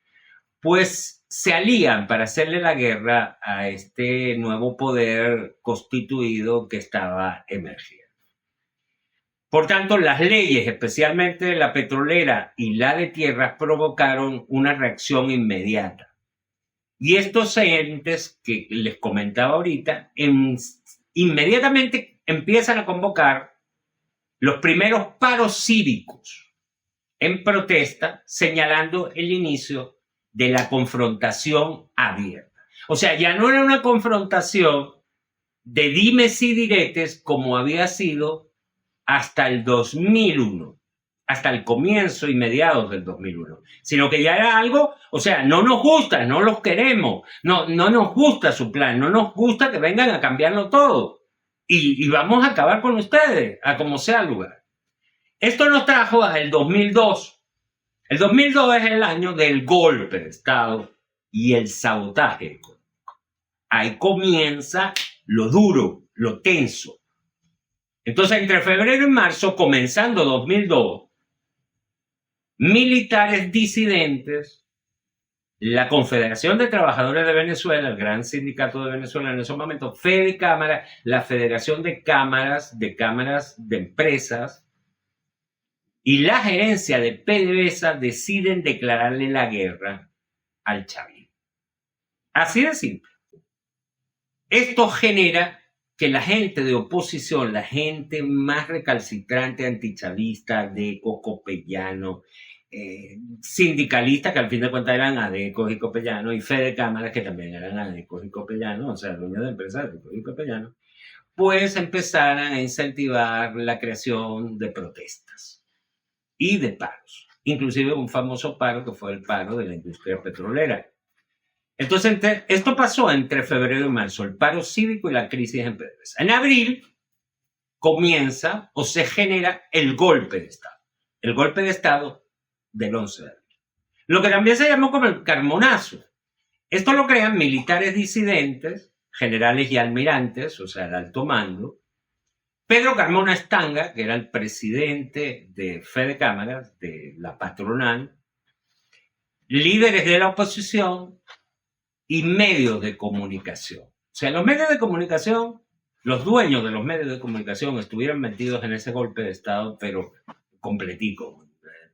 pues se alían para hacerle la guerra a este nuevo poder constituido que estaba emergiendo. Por tanto, las leyes, especialmente la petrolera y la de tierras, provocaron una reacción inmediata. Y estos entes que les comentaba ahorita, inmediatamente empiezan a convocar los primeros paros cívicos en protesta, señalando el inicio de la confrontación abierta. O sea, ya no era una confrontación de dimes y diretes como había sido hasta el 2001, hasta el comienzo y mediados del 2001, sino que ya era algo, o sea, no nos gusta, no los queremos, no nos gusta su plan, no nos gusta que vengan a cambiarlo todo. Y vamos a acabar con ustedes, a como sea el lugar. Esto nos trajo al 2002. El 2002 es el año del golpe de Estado y el sabotaje económico. Ahí comienza lo duro, lo tenso. Entonces, entre febrero y marzo, comenzando 2002, militares disidentes, la Confederación de Trabajadores de Venezuela, el gran sindicato de Venezuela en esos momentos, Fedecámara, la Federación de Cámaras de Empresas y la gerencia de PDVSA deciden declararle la guerra al chavismo. Así de simple. Esto genera que la gente de oposición, la gente más recalcitrante, antichavista, ADECO, copellano, sindicalistas, que al fin de cuentas eran ADECO y copellano, y Fedecámara, que también eran ADECO y copellano, o sea, dueños de empresas ADECO y copellano, pues empezaran a incentivar la creación de protestas y de paros. Inclusive un famoso paro que fue el paro de la industria petrolera. Entonces, esto pasó entre febrero y marzo, el paro cívico y la crisis en PDVSA. En abril comienza o se genera el golpe de Estado del 11 de abril. Lo que también se llamó como el Carmonazo. Esto lo crean militares disidentes, generales y almirantes, o sea, el alto mando. Pedro Carmona Estanga, que era el presidente de Fedecámaras, de la patronal, líderes de la oposición y medios de comunicación. O sea, los medios de comunicación los dueños de los medios de comunicación estuvieran metidos en ese golpe de Estado, pero completico.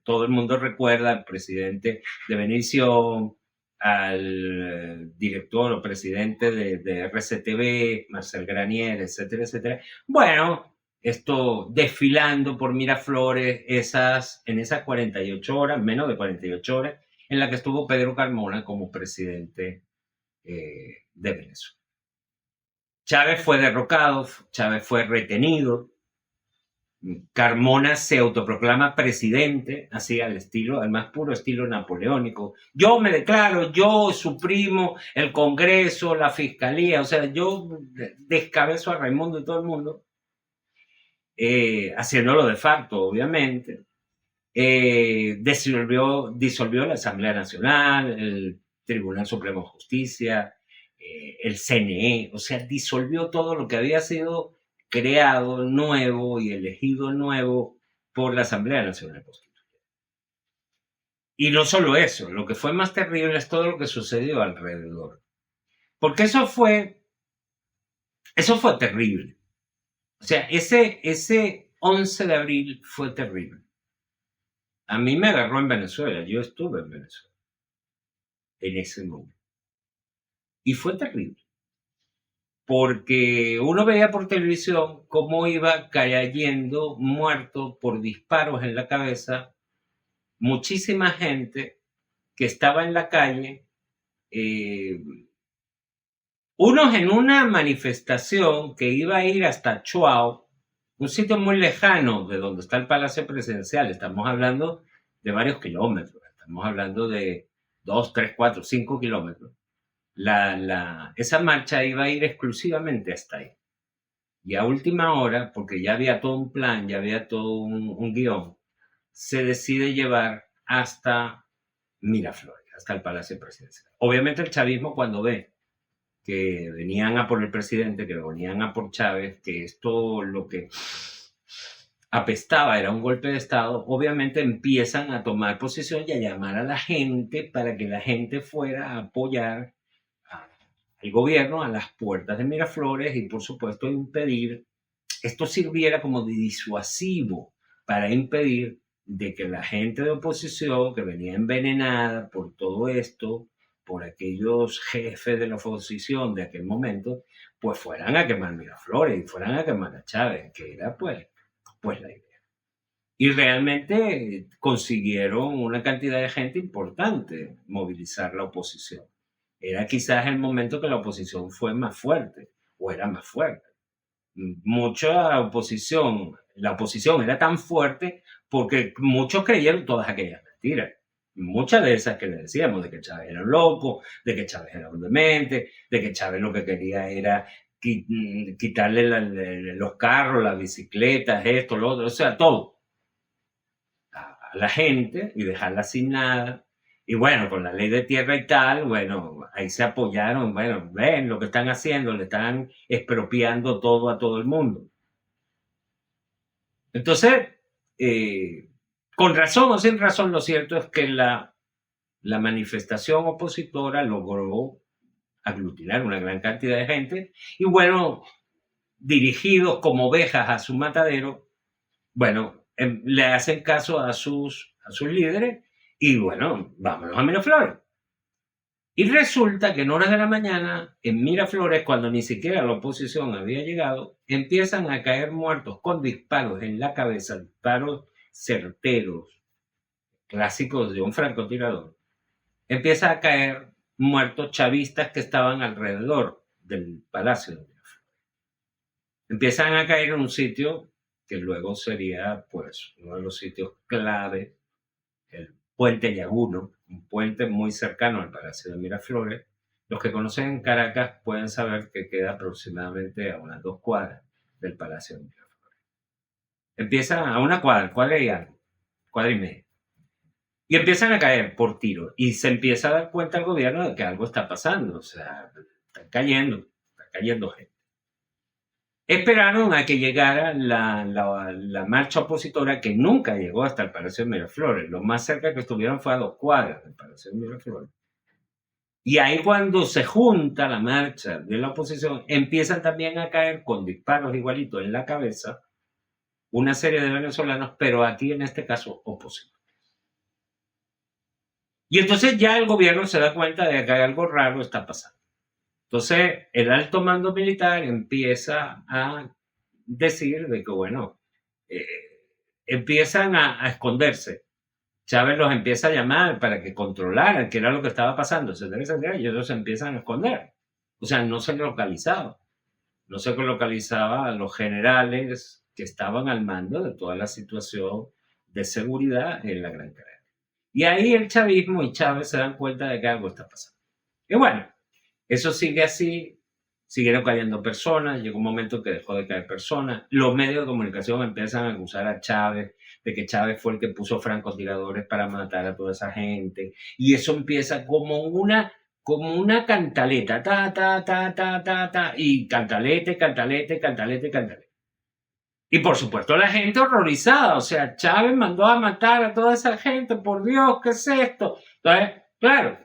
Todo el mundo recuerda al presidente de Benicio, al director o presidente de RCTV, Marcel Granier, etcétera, etcétera. Bueno, esto desfilando por Miraflores en esas 48 horas, menos de 48 horas, en la que estuvo Pedro Carmona como presidente de Venezuela. Chávez fue derrocado, Chávez fue retenido, Carmona se autoproclama presidente, así al más puro estilo napoleónico. Yo me declaro, yo suprimo el Congreso, la Fiscalía, o sea, yo descabezo a Raimundo y todo el mundo, haciéndolo de facto, obviamente. Disolvió la Asamblea Nacional, el Tribunal Supremo de Justicia, el CNE, o sea, disolvió todo lo que había sido creado nuevo y elegido nuevo por la Asamblea Nacional Constituyente. Y no solo eso, lo que fue más terrible es todo lo que sucedió alrededor. Porque eso fue terrible. O sea, ese 11 de abril fue terrible. A mí me agarró en Venezuela, yo estuve en Venezuela en ese momento. Y fue terrible. Porque uno veía por televisión cómo iba cayendo muerto por disparos en la cabeza muchísima gente que estaba en la calle, unos en una manifestación que iba a ir hasta Chuao, un sitio muy lejano de donde está el Palacio Presidencial. Estamos hablando de varios kilómetros, estamos hablando de 2, 3, 4, 5 kilómetros. Esa marcha iba a ir exclusivamente hasta ahí. Y a última hora, porque ya había todo un plan, ya había todo un guión, se decide llevar hasta Miraflores, hasta el Palacio Presidencial. Obviamente el chavismo, cuando ve que venían a por el presidente, que venían a por Chávez, que esto lo que apestaba era un golpe de Estado, obviamente empiezan a tomar posición y a llamar a la gente para que la gente fuera a apoyar al gobierno a las puertas de Miraflores y, por supuesto, impedir, esto sirviera como disuasivo para impedir de que la gente de oposición que venía envenenada por todo esto, por aquellos jefes de la oposición de aquel momento, pues fueran a quemar Miraflores y fueran a quemar a Chávez, que era pues la idea. Y realmente consiguieron una cantidad de gente importante movilizar la oposición. Era quizás el momento que la oposición fue más fuerte, o era más fuerte. Mucha oposición, la oposición era tan fuerte porque muchos creyeron todas aquellas mentiras. Muchas de esas que le decíamos, de que Chávez era un loco, de que Chávez era un demente, de que Chávez lo que quería era quitarle los carros, las bicicletas, esto, lo otro, o sea, todo a la gente y dejarla sin nada. Y bueno, con la ley de tierra y tal, bueno, ahí se apoyaron, bueno, ven lo que están haciendo, le están expropiando todo a todo el mundo. Entonces, con razón o sin razón, lo cierto es que la manifestación opositora logró aglutinar una gran cantidad de gente y bueno, dirigidos como ovejas a su matadero, bueno, le hacen caso a sus líderes y bueno, vámonos a Miraflores. Y resulta que en horas de la mañana, en Miraflores, cuando ni siquiera la oposición había llegado, empiezan a caer muertos con disparos en la cabeza, disparos certeros, clásicos de un francotirador. Empiezan a caer muertos chavistas que estaban alrededor del Palacio de Miraflores. Empiezan a caer en un sitio que luego sería pues uno de los sitios clave, el Puente Llaguno, un puente muy cercano al Palacio de Miraflores. Los que conocen Caracas pueden saber que queda aproximadamente a unas 2 cuadras del Palacio de Miraflores. Empiezan a una cuadra y algo, cuadra y media. Y empiezan a caer por tiro. Y se empieza a dar cuenta el gobierno de que algo está pasando. O sea, está cayendo gente. Esperaron a que llegara la marcha opositora que nunca llegó hasta el Palacio de Miraflores. Lo más cerca que estuvieron fue a 2 cuadras del Palacio de Miraflores. Y ahí cuando se junta la marcha de la oposición, empiezan también a caer con disparos igualitos en la cabeza una serie de venezolanos, pero aquí en este caso oposición. Y entonces ya el gobierno se da cuenta de que algo raro está pasando. Entonces el alto mando militar empieza a decir de que, bueno, eh, empiezan a esconderse. Chávez los empieza a llamar para que controlaran qué era lo que estaba pasando, etcétera, etcétera, y ellos se empiezan a esconder. O sea, no se localizaba. No se localizaba a los generales que estaban al mando de toda la situación de seguridad en la Gran Canaria. Y ahí el chavismo y Chávez se dan cuenta de que algo está pasando. Y bueno, eso sigue así, siguieron cayendo personas, llegó un momento que dejó de caer personas, los medios de comunicación empiezan a acusar a Chávez de que Chávez fue el que puso francotiradores para matar a toda esa gente, y eso empieza como una cantaleta, y cantalete, cantalete, cantalete, cantalete. Y por supuesto la gente horrorizada, o sea, Chávez mandó a matar a toda esa gente, por Dios, ¿qué es esto? Entonces, claro,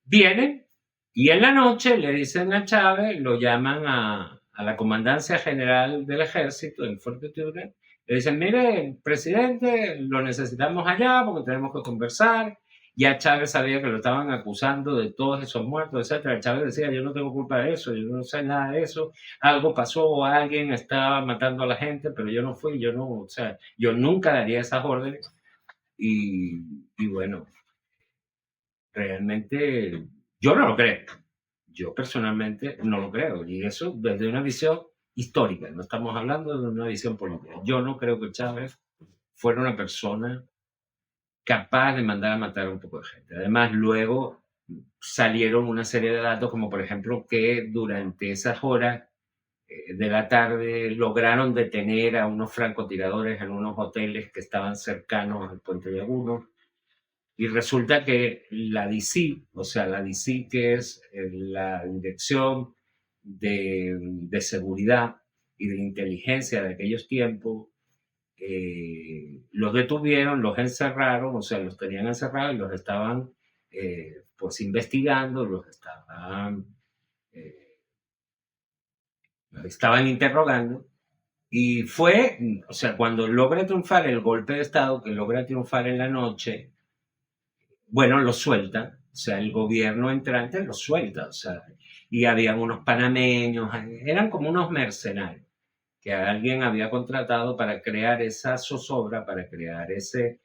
vienen y en la noche le dicen a Chávez, lo llaman a la Comandancia General del Ejército en Fortitude, le dicen, mire, presidente, lo necesitamos allá porque tenemos que conversar. Ya Chávez sabía que lo estaban acusando de todos esos muertos, etc. Chávez decía, yo no tengo culpa de eso, yo no sé nada de eso, algo pasó, alguien estaba matando a la gente, pero yo no fui, yo no, o sea, yo nunca daría esas órdenes. Y bueno, realmente yo no lo creo. Yo personalmente no lo creo. Y eso desde una visión histórica. No estamos hablando de una visión política. Yo no creo que Chávez fuera una persona capaz de mandar a matar a un poco de gente. Además, luego salieron una serie de datos, como por ejemplo que durante esas horas de la tarde lograron detener a unos francotiradores en unos hoteles que estaban cercanos al puente de Aguno. Y resulta que la DC, o sea, la DC, que es la Dirección de Seguridad y de Inteligencia de aquellos tiempos, los detuvieron, los encerraron, o sea, los tenían encerrados y los estaban pues investigando, eh, los estaban interrogando. Y fue, o sea, cuando logra triunfar el golpe de Estado, que logra triunfar en la noche, bueno, lo suelta, o sea, el gobierno entrante lo suelta, o sea, y habían unos panameños, eran como unos mercenarios que alguien había contratado para crear esa zozobra, para crear esa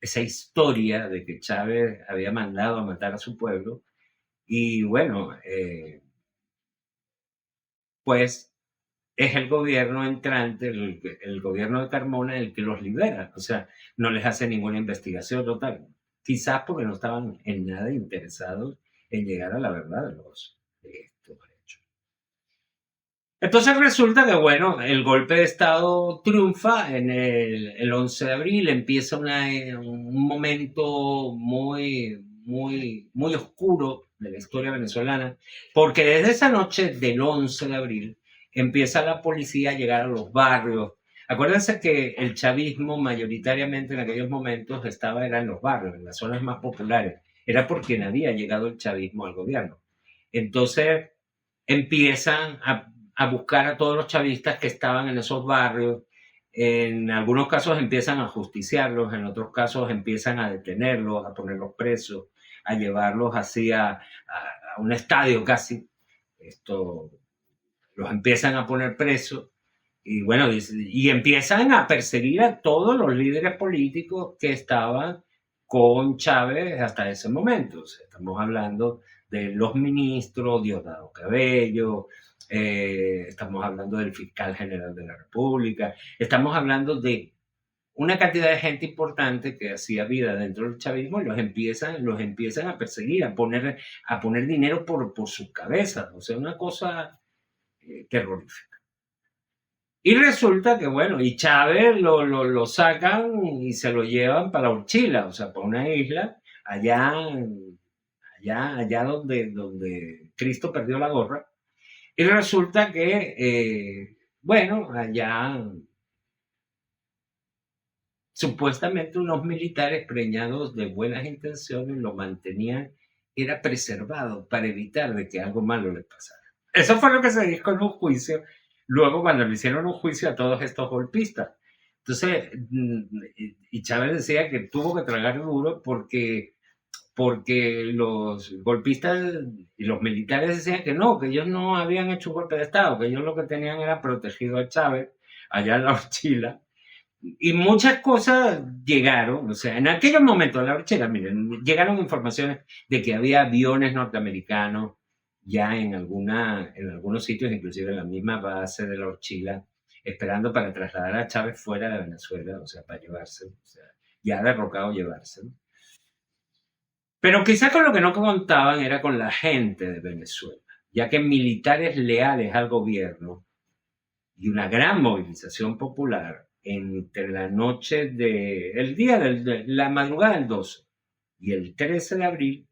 historia de que Chávez había mandado a matar a su pueblo. Y bueno, pues es el gobierno entrante, el gobierno de Carmona, el que los libera. O sea, no les hace ninguna investigación total. Quizás porque no estaban en nada interesados en llegar a la verdad de estos hechos. Entonces resulta que, bueno, el golpe de Estado triunfa en el 11 de abril, empieza un momento muy oscuro de la historia venezolana, porque desde esa noche del 11 de abril empieza la policía a llegar a los barrios. Acuérdense que el chavismo mayoritariamente en aquellos momentos era en los barrios, en las zonas más populares. Era por quien había llegado el chavismo al gobierno. Entonces empiezan a buscar a todos los chavistas que estaban en esos barrios. En algunos casos empiezan a justiciarlos, en otros casos empiezan a detenerlos, a ponerlos presos, a llevarlos así a un estadio casi. Esto, los empiezan a poner presos y bueno, y empiezan a perseguir a todos los líderes políticos que estaban con Chávez hasta ese momento. O sea, estamos hablando de los ministros, Diosdado Cabello, estamos hablando del fiscal general de la República, estamos hablando de una cantidad de gente importante que hacía vida dentro del chavismo y los empiezan a perseguir, a poner dinero por sus cabezas. O sea, una cosa terrorífica. Y resulta que, bueno, y Chávez lo sacan y se lo llevan para Urchila, o sea, para una isla allá donde Cristo perdió la gorra. Y resulta que, bueno, allá supuestamente unos militares preñados de buenas intenciones lo mantenían era preservado para evitar de que algo malo le pasara. Eso fue lo que se dijo en un juicio, luego cuando le hicieron un juicio a todos estos golpistas. Entonces, y Chávez decía que tuvo que tragar duro porque los golpistas y los militares decían que ellos no habían hecho un golpe de Estado, que ellos lo que tenían era protegido a Chávez allá en la Horchila. Y muchas cosas llegaron, o sea, en aquellos momentos en la Horchila, miren, llegaron informaciones de que había aviones norteamericanos ya en algunos sitios, inclusive en la misma base de la Horchila, esperando para trasladar a Chávez fuera de Venezuela, o sea, para llevarse, o sea, ya derrocado llevarse. Pero quizás con lo que no contaban era con la gente de Venezuela, ya que militares leales al gobierno y una gran movilización popular entre la noche de la madrugada del 12 y el 13 de abril,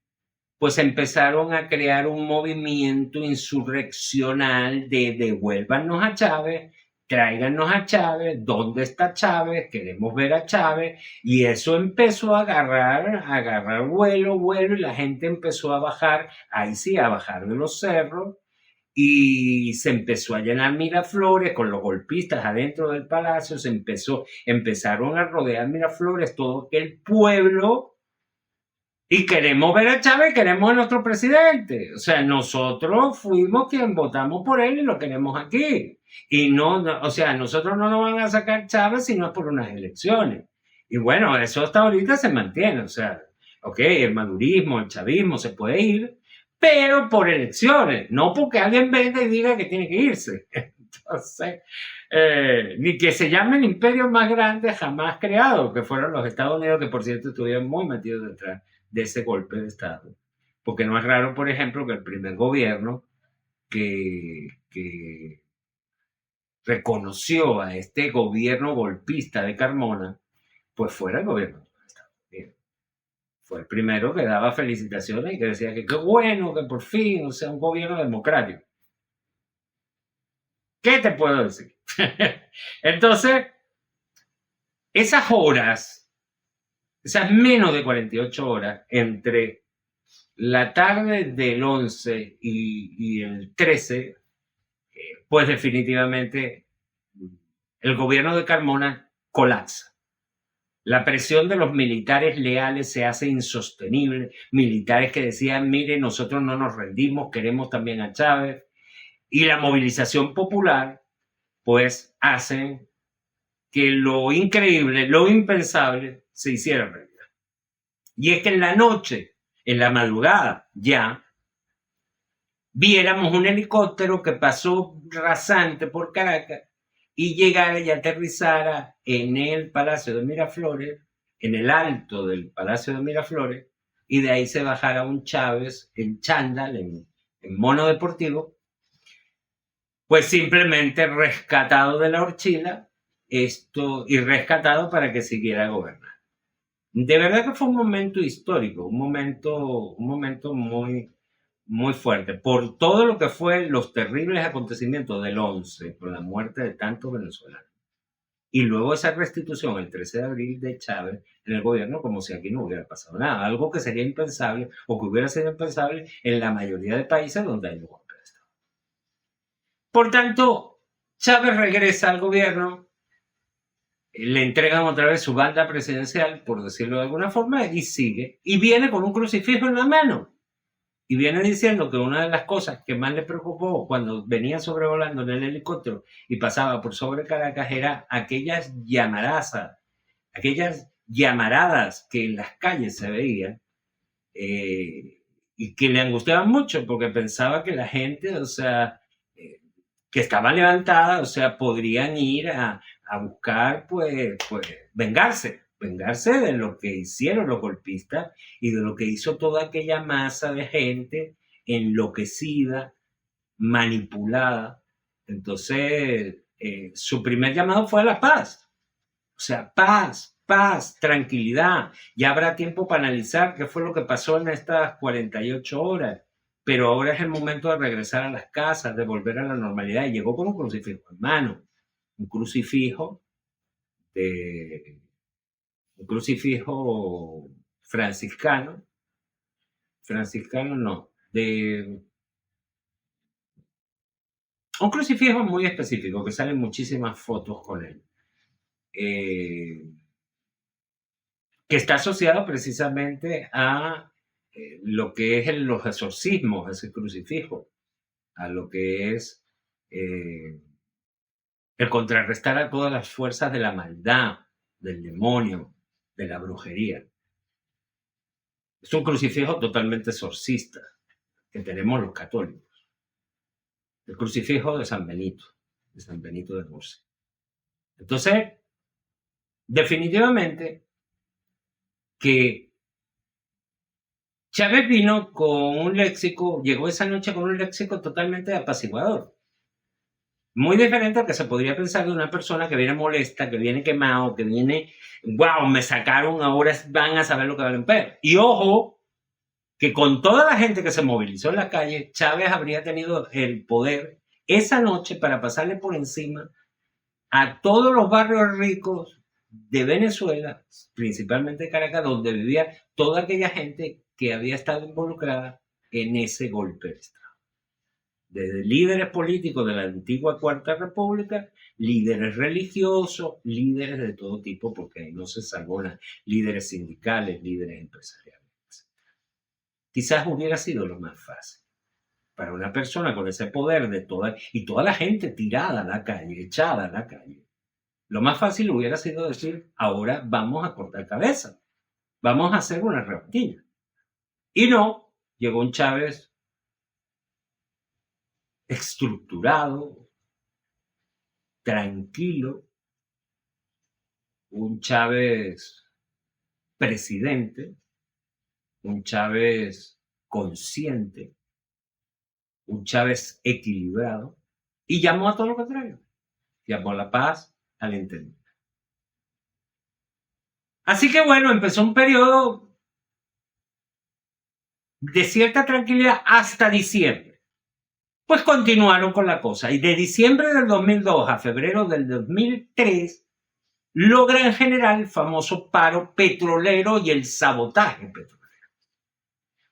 pues empezaron a crear un movimiento insurreccional de devuélvanos a Chávez, tráiganos a Chávez, ¿dónde está Chávez? Queremos ver a Chávez. Y eso empezó a agarrar vuelo, y la gente empezó a bajar, ahí sí, a bajar de los cerros, y se empezó a llenar Miraflores con los golpistas adentro del palacio, empezaron a rodear Miraflores, todo el pueblo, y queremos ver a Chávez, queremos a nuestro presidente. O sea, nosotros fuimos quien votamos por él y lo queremos aquí. Y o sea, nosotros no nos van a sacar Chávez si no es por unas elecciones. Y bueno, eso hasta ahorita se mantiene. O sea, ok, el madurismo, el chavismo se puede ir, pero por elecciones, no porque alguien venga y diga que tiene que irse. Entonces, ni que se llame el imperio más grande jamás creado, que fueron los Estados Unidos, que por cierto estuvieron muy metidos detrás de ese golpe de Estado. Porque no es raro, por ejemplo, que el primer gobierno que reconoció a este gobierno golpista de Carmona, pues fuera el gobierno de Estados Unidos. Fue el primero que daba felicitaciones y que decía que qué bueno que por fin, o sea, un gobierno democrático. ¿Qué te puedo decir? Entonces, esas horas, esas menos de 48 horas entre la tarde del 11 y el 13, pues definitivamente el gobierno de Carmona colapsa. La presión de los militares leales se hace insostenible. Militares que decían, mire, nosotros no nos rendimos, queremos también a Chávez. Y la movilización popular, pues, hacen que lo increíble, lo impensable, se hiciera realidad. Y es que en la noche, en la madrugada, ya, viéramos un helicóptero que pasó rasante por Caracas y llegara y aterrizara en el Palacio de Miraflores, en el alto del Palacio de Miraflores, y de ahí se bajara un Chávez en chándal, en mono deportivo, pues simplemente rescatado de la Horchila, y rescatado para que siguiera gobernando. De verdad que fue un momento histórico, un momento muy, muy fuerte, por todo lo que fue los terribles acontecimientos del 11, por la muerte de tantos venezolanos. Y luego esa restitución el 13 de abril de Chávez en el gobierno como si aquí no hubiera pasado nada, algo que sería impensable o que hubiera sido impensable en la mayoría de países donde hay un golpe de Estado. Por tanto, Chávez regresa al gobierno, le entregan otra vez su banda presidencial, por decirlo de alguna forma, y sigue, y viene con un crucifijo en la mano. Y viene diciendo que una de las cosas que más le preocupó cuando venía sobrevolando en el helicóptero y pasaba por sobre Caracas era aquellas llamaradas que en las calles se veían, y que le angustiaban mucho porque pensaba que la gente, o sea, que estaba levantada, o sea, podrían ir a buscar, pues vengarse de lo que hicieron los golpistas y de lo que hizo toda aquella masa de gente enloquecida, manipulada. Entonces, su primer llamado fue a la paz. O sea, paz, tranquilidad. Ya habrá tiempo para analizar qué fue lo que pasó en estas 48 horas. Pero ahora es el momento de regresar a las casas, de volver a la normalidad. Y llegó con un crucifijo en mano. Un crucifijo franciscano, franciscano no, de un crucifijo muy específico, que salen muchísimas fotos con él, que está asociado precisamente a lo que es los exorcismos, ese crucifijo, a lo que es el contrarrestar a todas las fuerzas de la maldad, del demonio, de la brujería. Es un crucifijo totalmente exorcista que tenemos los católicos. El crucifijo de San Benito de Murcia. Entonces, definitivamente que Chávez vino con un léxico, llegó esa noche con un léxico totalmente apaciguador. Muy diferente al que se podría pensar de una persona que viene molesta, que viene quemado, que viene, wow, me sacaron, ahora van a saber lo que valen perder. Y ojo, que con toda la gente que se movilizó en la calle, Chávez habría tenido el poder esa noche para pasarle por encima a todos los barrios ricos de Venezuela, principalmente Caracas, donde vivía toda aquella gente que había estado involucrada en ese golpe de Estado. Desde líderes políticos de la antigua Cuarta República, líderes religiosos, líderes de todo tipo, porque ahí no se salvó nada, líderes sindicales, líderes empresariales. Quizás hubiera sido lo más fácil para una persona con ese poder de toda la gente tirada a la calle, echada a la calle. Lo más fácil hubiera sido decir, ahora vamos a cortar cabeza, vamos a hacer una rebatina. Y no, llegó un Chávez estructurado, tranquilo, un Chávez presidente, un Chávez consciente, un Chávez equilibrado, y llamó a todo lo contrario. Llamó a la paz, al entendimiento. Así que bueno, empezó un periodo de cierta tranquilidad hasta diciembre. Pues continuaron con la cosa, y de diciembre del 2002 a febrero del 2003 logran generar el famoso paro petrolero y el sabotaje petrolero.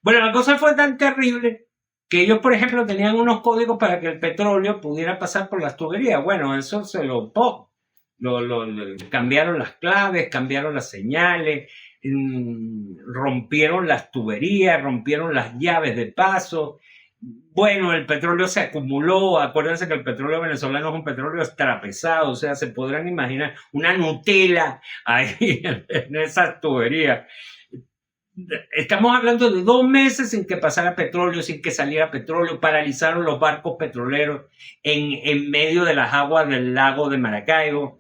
Bueno, la cosa fue tan terrible que ellos, por ejemplo, tenían unos códigos para que el petróleo pudiera pasar por las tuberías. Bueno, eso se lo cambiaron las claves, cambiaron las señales, rompieron las tuberías, rompieron las llaves de paso. Bueno, el petróleo se acumuló. Acuérdense que el petróleo venezolano es un petróleo extrapesado, o sea, se podrán imaginar una Nutella ahí en esas tuberías. Estamos hablando de 2 meses sin que pasara petróleo, sin que saliera petróleo. Paralizaron los barcos petroleros en medio de las aguas del lago de Maracaibo.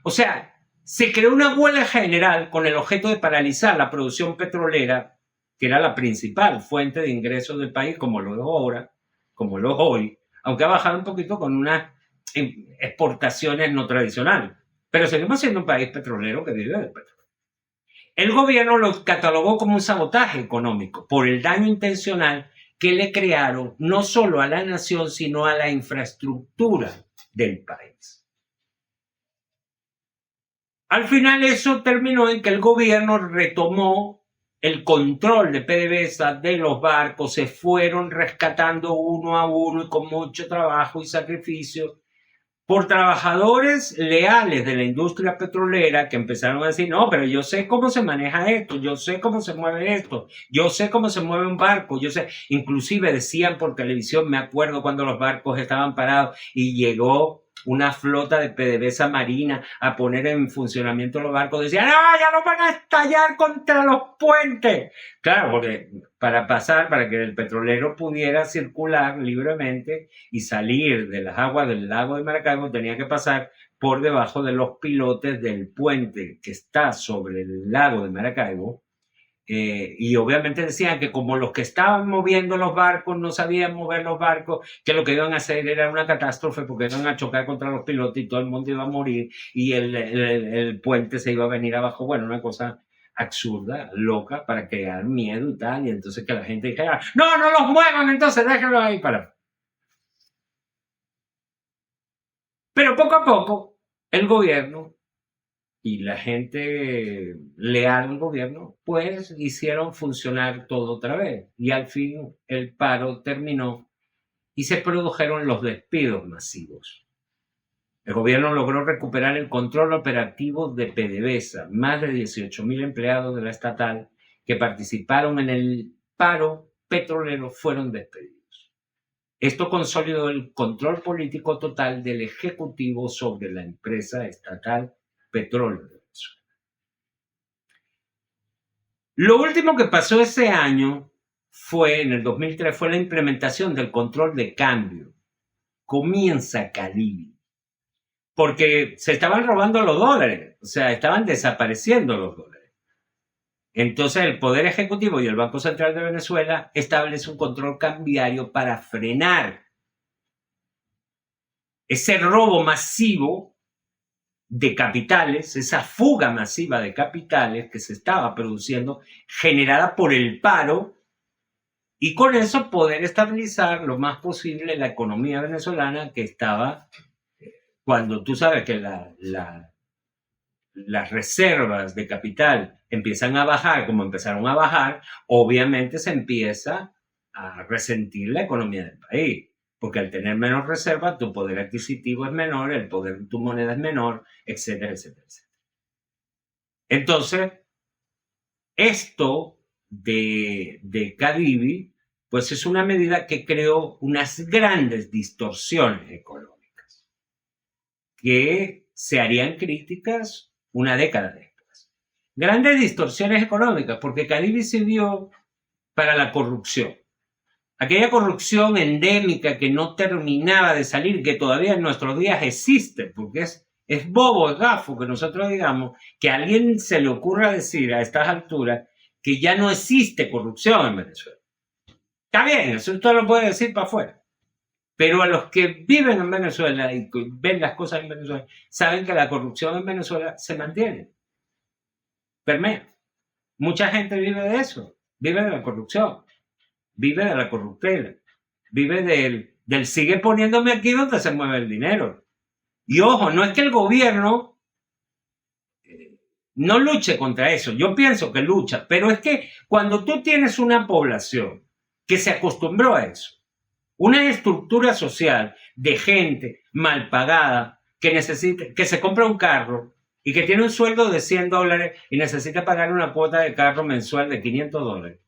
O sea, se creó una huelga general con el objeto de paralizar la producción petrolera, que era la principal fuente de ingresos del país, como lo es ahora, como lo es hoy, aunque ha bajado un poquito con unas exportaciones no tradicionales. Pero seguimos siendo un país petrolero que vive del petróleo. El gobierno lo catalogó como un sabotaje económico por el daño intencional que le crearon no solo a la nación, sino a la infraestructura del país. Al final eso terminó en que el gobierno retomó el control de PDVSA de los barcos, se fueron rescatando uno a uno y con mucho trabajo y sacrificio por trabajadores leales de la industria petrolera que empezaron a decir, no, pero yo sé cómo se maneja esto, yo sé cómo se mueve esto, yo sé cómo se mueve un barco, yo sé, inclusive decían por televisión, me acuerdo cuando los barcos estaban parados y llegó una flota de PDVSA marina a poner en funcionamiento los barcos, decían, ¡ah, ya los van a estallar contra los puentes! Claro, porque para que el petrolero pudiera circular libremente y salir de las aguas del lago de Maracaibo, tenía que pasar por debajo de los pilotes del puente que está sobre el lago de Maracaibo. Y obviamente decían que como los que estaban moviendo los barcos no sabían mover los barcos, que lo que iban a hacer era una catástrofe porque iban a chocar contra los pilotos y todo el mundo iba a morir y el puente se iba a venir abajo. Bueno, una cosa absurda, loca, para crear miedo y tal, y entonces que la gente dijera, no, no los muevan, entonces déjenlos ahí para. Pero poco a poco el gobierno y la gente leal al gobierno, pues hicieron funcionar todo otra vez. Y al fin el paro terminó y se produjeron los despidos masivos. El gobierno logró recuperar el control operativo de PDVSA. Más de 18.000 empleados de la estatal que participaron en el paro petrolero fueron despedidos. Esto consolidó el control político total del Ejecutivo sobre la empresa estatal Petróleo de Venezuela. Lo último que pasó ese año en el 2003, fue la implementación del control de cambio. Comienza Cadivi. Porque se estaban robando los dólares, o sea, estaban desapareciendo los dólares. Entonces el Poder Ejecutivo y el Banco Central de Venezuela establecen un control cambiario para frenar ese robo masivo de capitales, esa fuga masiva de capitales que se estaba produciendo, generada por el paro, y con eso poder estabilizar lo más posible la economía venezolana, que estaba, cuando tú sabes que las reservas de capital empiezan a bajar como empezaron a bajar, obviamente se empieza a resentir la economía del país, porque al tener menos reservas tu poder adquisitivo es menor, el poder de tu moneda es menor, etcétera, etcétera, etcétera. Entonces, esto de Cadivi, pues es una medida que creó unas grandes distorsiones económicas que se harían críticas una década después. Grandes distorsiones económicas, porque Cadivi sirvió para la corrupción. Aquella corrupción endémica que no terminaba de salir, que todavía en nuestros días existe, porque es bobo, es gafo que nosotros digamos que a alguien se le ocurra decir a estas alturas que ya no existe corrupción en Venezuela. Está bien, eso usted lo puede decir para afuera. Pero a los que viven en Venezuela y ven las cosas en Venezuela, saben que la corrupción en Venezuela se mantiene. Permea. Mucha gente vive de eso, vive de la corrupción, vive de la corruptela, vive del sigue poniéndome aquí donde se mueve el dinero. Y ojo, no es que el gobierno no luche contra eso, yo pienso que lucha, pero es que cuando tú tienes una población que se acostumbró a eso, una estructura social de gente mal pagada que se compra un carro y que tiene un sueldo de $100 y necesita pagar una cuota de carro mensual de $500,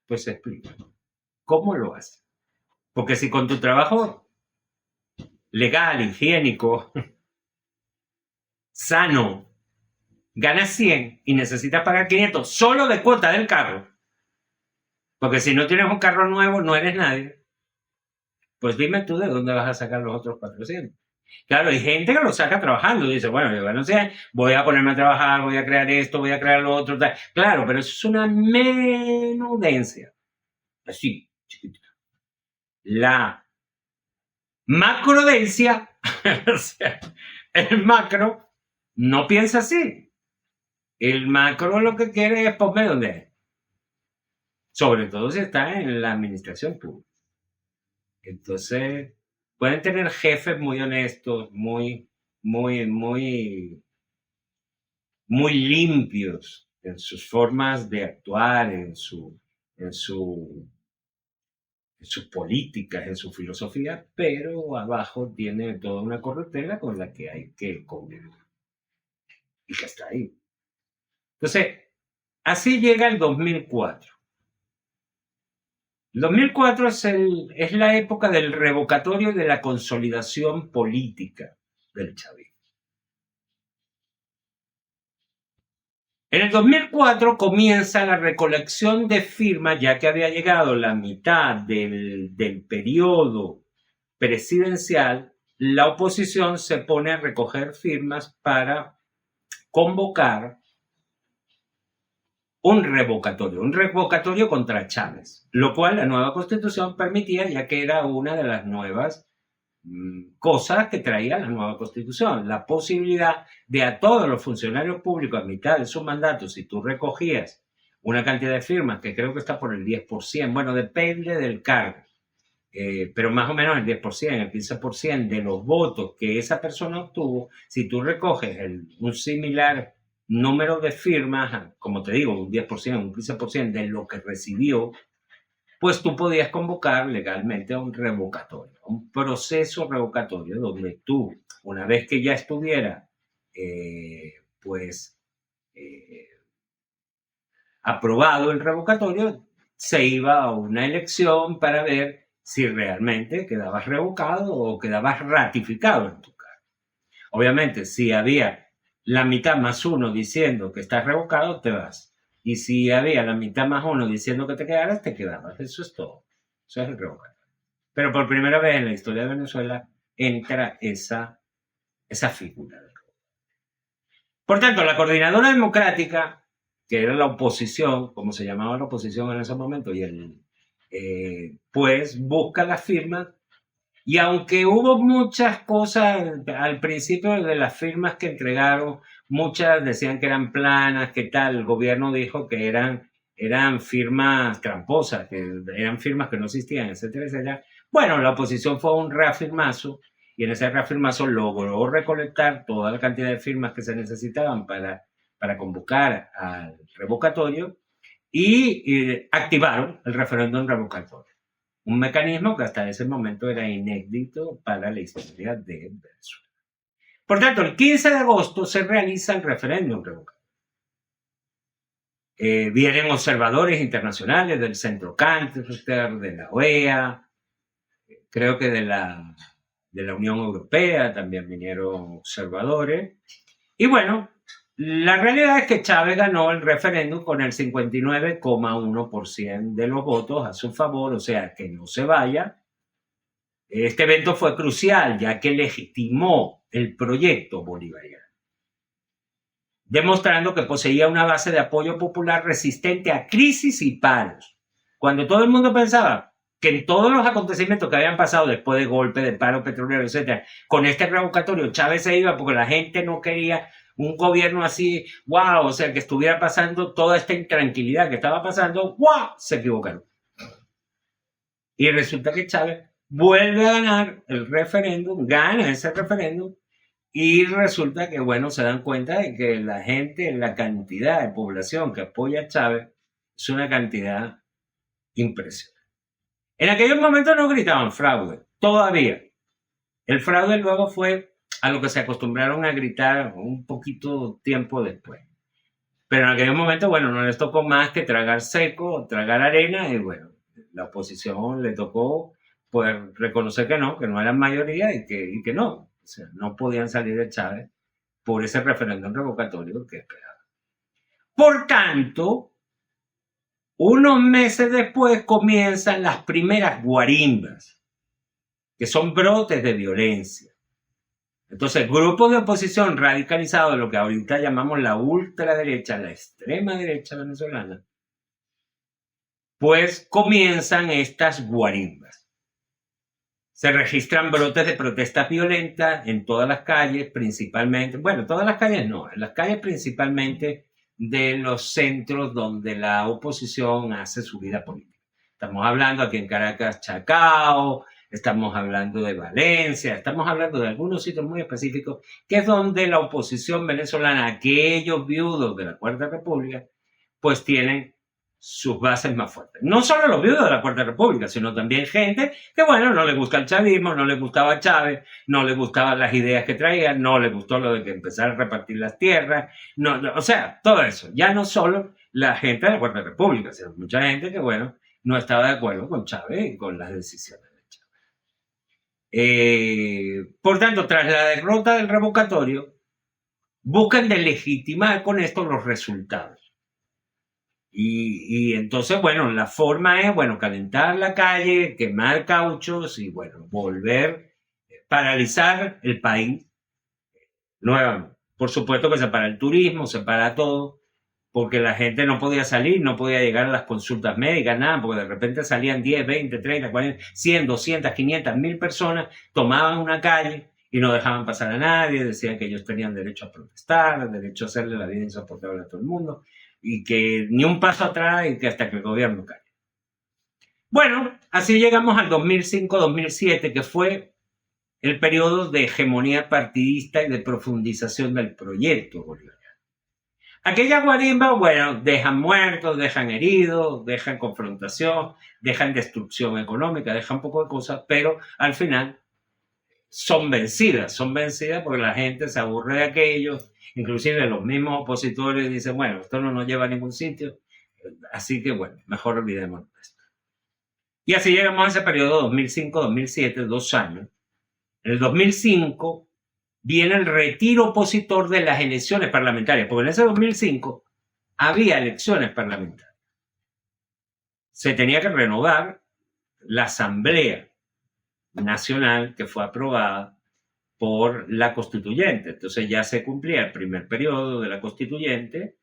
pues se explica. ¿Cómo lo hace? Porque si con tu trabajo legal, higiénico, sano, ganas 100 y necesitas pagar 500 solo de cuota del carro, porque si no tienes un carro nuevo no eres nadie, pues dime tú de dónde vas a sacar los otros 400. Claro, hay gente que lo saca trabajando y dice, bueno, yo no sé, voy a ponerme a trabajar, voy a crear esto, voy a crear lo otro, tal. Claro, pero eso es una menudencia. Así, chiquitita. La macrodencia, o sea, el macro no piensa así. El macro lo que quiere es ponme donde es. Sobre todo si está en la administración pública. Entonces, pueden tener jefes muy honestos, muy limpios en sus formas de actuar, en sus políticas, en su filosofía, pero abajo tiene toda una corruptela con la que hay que convivir. Y que está ahí. Entonces, así llega el 2004. El 2004 es la época del revocatorio y de la consolidación política del chavismo. En el 2004 comienza la recolección de firmas, ya que había llegado la mitad del periodo presidencial, la oposición se pone a recoger firmas para convocar un revocatorio contra Chávez, lo cual la nueva Constitución permitía, ya que era una de las nuevas cosas que traía la nueva Constitución, la posibilidad de a todos los funcionarios públicos a mitad de sus mandatos, si tú recogías una cantidad de firmas, que creo que está por el 10%, bueno, depende del cargo, pero más o menos el 10%, el 15% de los votos que esa persona obtuvo, si tú recoges un similar número de firmas, como te digo, un 10%, un 15% de lo que recibió, pues tú podías convocar legalmente a un revocatorio, un proceso revocatorio donde tú, una vez que ya estuviera, pues, aprobado el revocatorio, se iba a una elección para ver si realmente quedabas revocado o quedabas ratificado en tu cargo. Obviamente, si había la mitad más uno diciendo que estás revocado, te vas. Y si había la mitad más uno diciendo que te quedaras, te quedabas. Eso es todo. Eso es el revocatorio. Pero por primera vez en la historia de Venezuela entra esa figura. Por tanto, la Coordinadora Democrática, que era la oposición, como se llamaba la oposición en ese momento, pues busca las firmas. Y aunque hubo muchas cosas al principio de las firmas que entregaron, muchas decían que eran planas, que tal, el gobierno dijo que eran firmas tramposas, que eran firmas que no existían, etcétera, etcétera. Bueno, la oposición fue un reafirmazo y en ese reafirmazo logró recolectar toda la cantidad de firmas que se necesitaban para convocar al revocatorio y activaron el referéndum revocatorio. Un mecanismo que hasta ese momento era inédito para la historia de Venezuela. Por tanto, el 15 de agosto se realiza el referéndum revocatorio. Vienen observadores internacionales del Centro Cantor, de la OEA, creo que de la Unión Europea también vinieron observadores. Y bueno, la realidad es que Chávez ganó el referéndum con el 59,1% de los votos a su favor, o sea, que no se vaya. Este evento fue crucial, ya que legitimó el proyecto bolivariano, demostrando que poseía una base de apoyo popular resistente a crisis y paros. Cuando todo el mundo pensaba que en todos los acontecimientos que habían pasado después de golpe, de paro petrolero, etc., con este revocatorio Chávez se iba porque la gente no quería un gobierno así, wow, o sea, que estuviera pasando toda esta intranquilidad que estaba pasando, wow, se equivocaron. Y resulta que Chávez vuelve a ganar el referéndum, gana ese referéndum, y resulta que, bueno, se dan cuenta de que la gente, la cantidad de población que apoya a Chávez es una cantidad impresionante. En aquellos momentos no gritaban fraude, todavía. El fraude luego fue a lo que se acostumbraron a gritar un poquito tiempo después. Pero en aquellos momentos, bueno, no les tocó más que tragar seco, tragar arena, y bueno, la oposición le tocó pues reconocer que no eran mayoría y que no. O sea, no podían salir de Chávez por ese referéndum revocatorio que esperaban. Por tanto, unos meses después comienzan las primeras guarimbas, que son brotes de violencia. Entonces, grupos de oposición radicalizados, lo que ahorita llamamos la ultraderecha, la extrema derecha venezolana, pues comienzan estas guarimbas. Se registran brotes de protestas violentas en todas las calles, principalmente, bueno, todas las calles no, en las calles principalmente de los centros donde la oposición hace su vida política. Estamos hablando aquí en Caracas, Chacao, estamos hablando de Valencia, estamos hablando de algunos sitios muy específicos, que es donde la oposición venezolana, aquellos viudos de la Cuarta República, pues tienen sus bases más fuertes. No solo los viudos de la Cuarta República, sino también gente que, bueno, no le gusta el chavismo, no le gustaba Chávez, no le gustaban las ideas que traía, no le gustó lo de que empezara a repartir las tierras, o sea, todo eso. Ya no solo la gente de la Cuarta República, sino mucha gente que, bueno, no estaba de acuerdo con Chávez y con las decisiones. Por tanto, tras la derrota del revocatorio, buscan legitimar con esto los resultados. Y entonces, bueno, la forma es, bueno, calentar la calle, quemar cauchos y, bueno, paralizar el país nuevamente. Por supuesto que se para el turismo, se para todo, porque la gente no podía salir, no podía llegar a las consultas médicas, nada, porque de repente salían 10, 20, 30, 40, 100, 200, 500, 1000 personas, tomaban una calle y no dejaban pasar a nadie, decían que ellos tenían derecho a protestar, derecho a hacerle la vida insoportable a todo el mundo, y que ni un paso atrás y que hasta que el gobierno caiga. Bueno, así llegamos al 2005-2007, que fue el periodo de hegemonía partidista y de profundización del proyecto bolivariano. Aquella guarimba, bueno, dejan muertos, dejan heridos, dejan confrontación, dejan destrucción económica, dejan un poco de cosas, pero al final son vencidas porque la gente se aburre de aquello, inclusive los mismos opositores dicen, bueno, esto no nos lleva a ningún sitio, así que bueno, mejor olvidémonos de esto. Y así llegamos a ese periodo 2005-2007, 2 años. En el 2005 viene el retiro opositor de las elecciones parlamentarias, porque en ese 2005 había elecciones parlamentarias. Se tenía que renovar la Asamblea Nacional que fue aprobada por la Constituyente. Entonces ya se cumplía el primer periodo de la Constituyente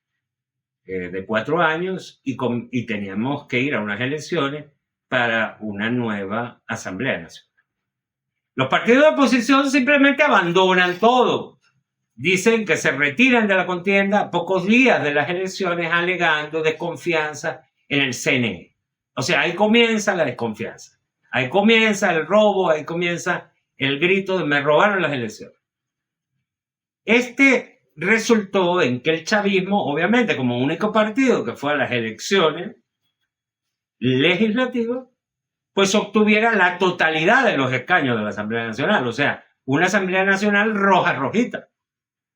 de 4 años y teníamos que ir a unas elecciones para una nueva Asamblea Nacional. Los partidos de oposición simplemente abandonan todo. Dicen que se retiran de la contienda a pocos días de las elecciones alegando desconfianza en el CNE. O sea, ahí comienza la desconfianza. Ahí comienza el robo, ahí comienza el grito de me robaron las elecciones. Este resultó en que el chavismo, obviamente como único partido que fue a las elecciones legislativas, pues obtuviera la totalidad de los escaños de la Asamblea Nacional. O sea, una Asamblea Nacional rojita.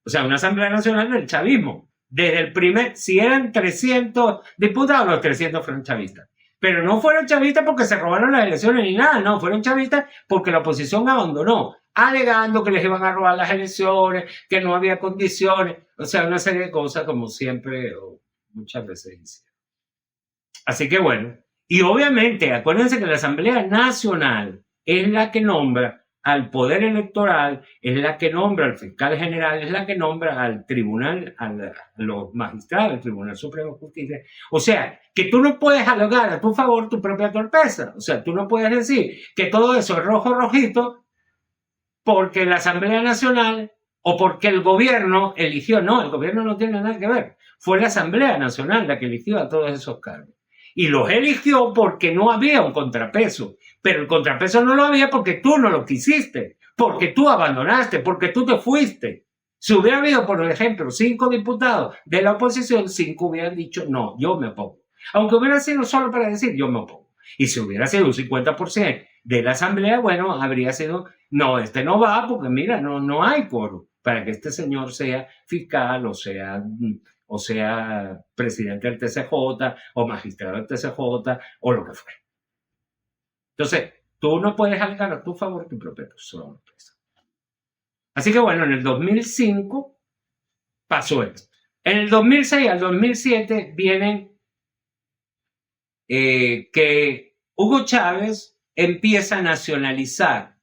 O sea, una Asamblea Nacional del chavismo. Desde el si eran 300 diputados, los 300 fueron chavistas. Pero no fueron chavistas porque se robaron las elecciones ni nada, no, fueron chavistas porque la oposición abandonó, alegando que les iban a robar las elecciones, que no había condiciones, o sea, una serie de cosas como siempre o muchas veces hicieron. Así que bueno, y obviamente acuérdense que la Asamblea Nacional es la que nombra al Poder Electoral, es la que nombra al Fiscal General, es la que nombra al Tribunal, a los magistrados del Tribunal Supremo de Justicia. O sea, que tú no puedes alegar a tu favor tu propia torpeza. O sea, tú no puedes decir que todo eso es rojito porque la Asamblea Nacional o porque el gobierno eligió. No, el gobierno no tiene nada que ver. Fue la Asamblea Nacional la que eligió a todos esos cargos. Y los eligió porque no había un contrapeso. Pero el contrapeso no lo había porque tú no lo quisiste, porque tú abandonaste, porque tú te fuiste. Si hubiera habido, por ejemplo, 5 diputados de la oposición, 5 hubieran dicho, no, yo me opongo. Aunque hubiera sido solo para decir, yo me opongo. Y si hubiera sido un 50% de la asamblea, bueno, habría sido, no, este no va porque mira, no hay quórum para que este señor sea fiscal o sea presidente del TCJ o magistrado del TCJ o lo que fuera. Entonces, tú no puedes alegar a tu favor tu propia sorpresa. Así que bueno, en el 2005 pasó esto. En el 2006 al 2007 vienen que Hugo Chávez empieza a nacionalizar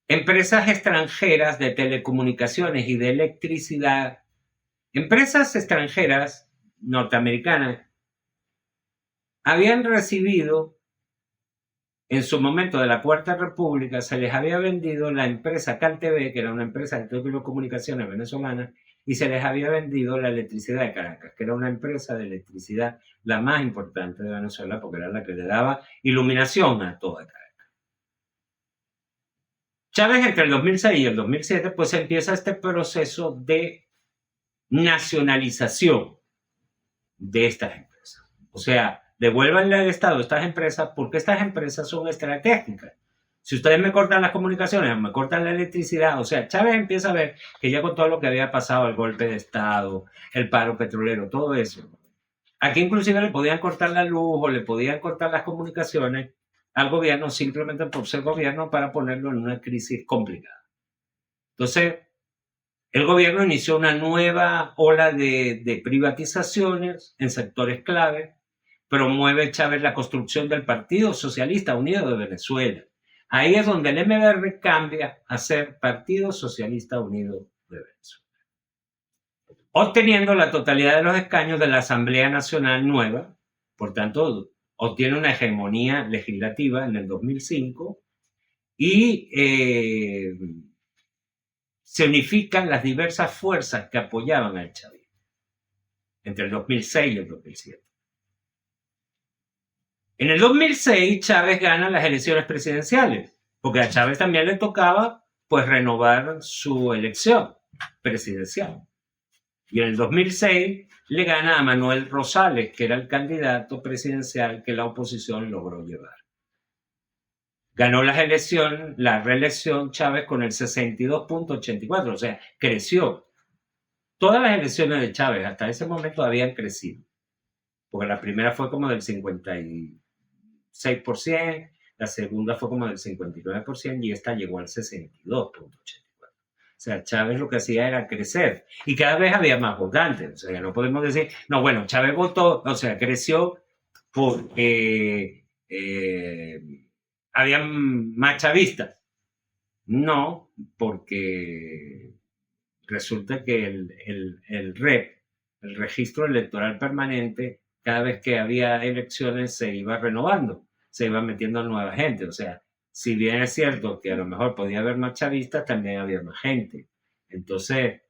empresas extranjeras de telecomunicaciones y de electricidad, empresas extranjeras norteamericanas, habían recibido en su momento de la Cuarta República, se les había vendido la empresa CalTV, que era una empresa de telecomunicaciones venezolana, y se les había vendido la electricidad de Caracas, que era una empresa de electricidad la más importante de Venezuela, porque era la que le daba iluminación a toda Caracas. Chávez, entre el 2006 y el 2007, pues empieza este proceso de nacionalización de estas empresas. O sea, devuélvanle al Estado estas empresas porque estas empresas son estratégicas. Si ustedes me cortan las comunicaciones, me cortan la electricidad, o sea, Chávez empieza a ver que ya con todo lo que había pasado, el golpe de Estado, el paro petrolero, todo eso, aquí inclusive le podían cortar la luz o le podían cortar las comunicaciones al gobierno simplemente por ser gobierno para ponerlo en una crisis complicada. Entonces, el gobierno inició una nueva ola de privatizaciones en sectores clave. Promueve Chávez la construcción del Partido Socialista Unido de Venezuela. Ahí es donde el MBR cambia a ser Partido Socialista Unido de Venezuela, obteniendo la totalidad de los escaños de la Asamblea Nacional Nueva. Por tanto, obtiene una hegemonía legislativa en el 2005 y se unifican las diversas fuerzas que apoyaban al chavismo entre el 2006 y el 2007. En el 2006 Chávez gana las elecciones presidenciales, porque a Chávez también le tocaba pues renovar su elección presidencial. Y en el 2006 le gana a Manuel Rosales, que era el candidato presidencial que la oposición logró llevar. Ganó las elecciones, la reelección Chávez con el 62.84, o sea, creció. Todas las elecciones de Chávez hasta ese momento habían crecido, porque la primera fue como del 56%, la segunda fue como del 59% y esta llegó al 62.84%. O sea, Chávez lo que hacía era crecer y cada vez había más votantes. O sea, no podemos decir, no, bueno, Chávez votó, o sea, creció porque había más chavistas. No, porque resulta que el REP, el registro electoral permanente, cada vez que había elecciones se iba renovando, se iba metiendo nueva gente. O sea, si bien es cierto que a lo mejor podía haber más chavistas, también había más gente. Entonces,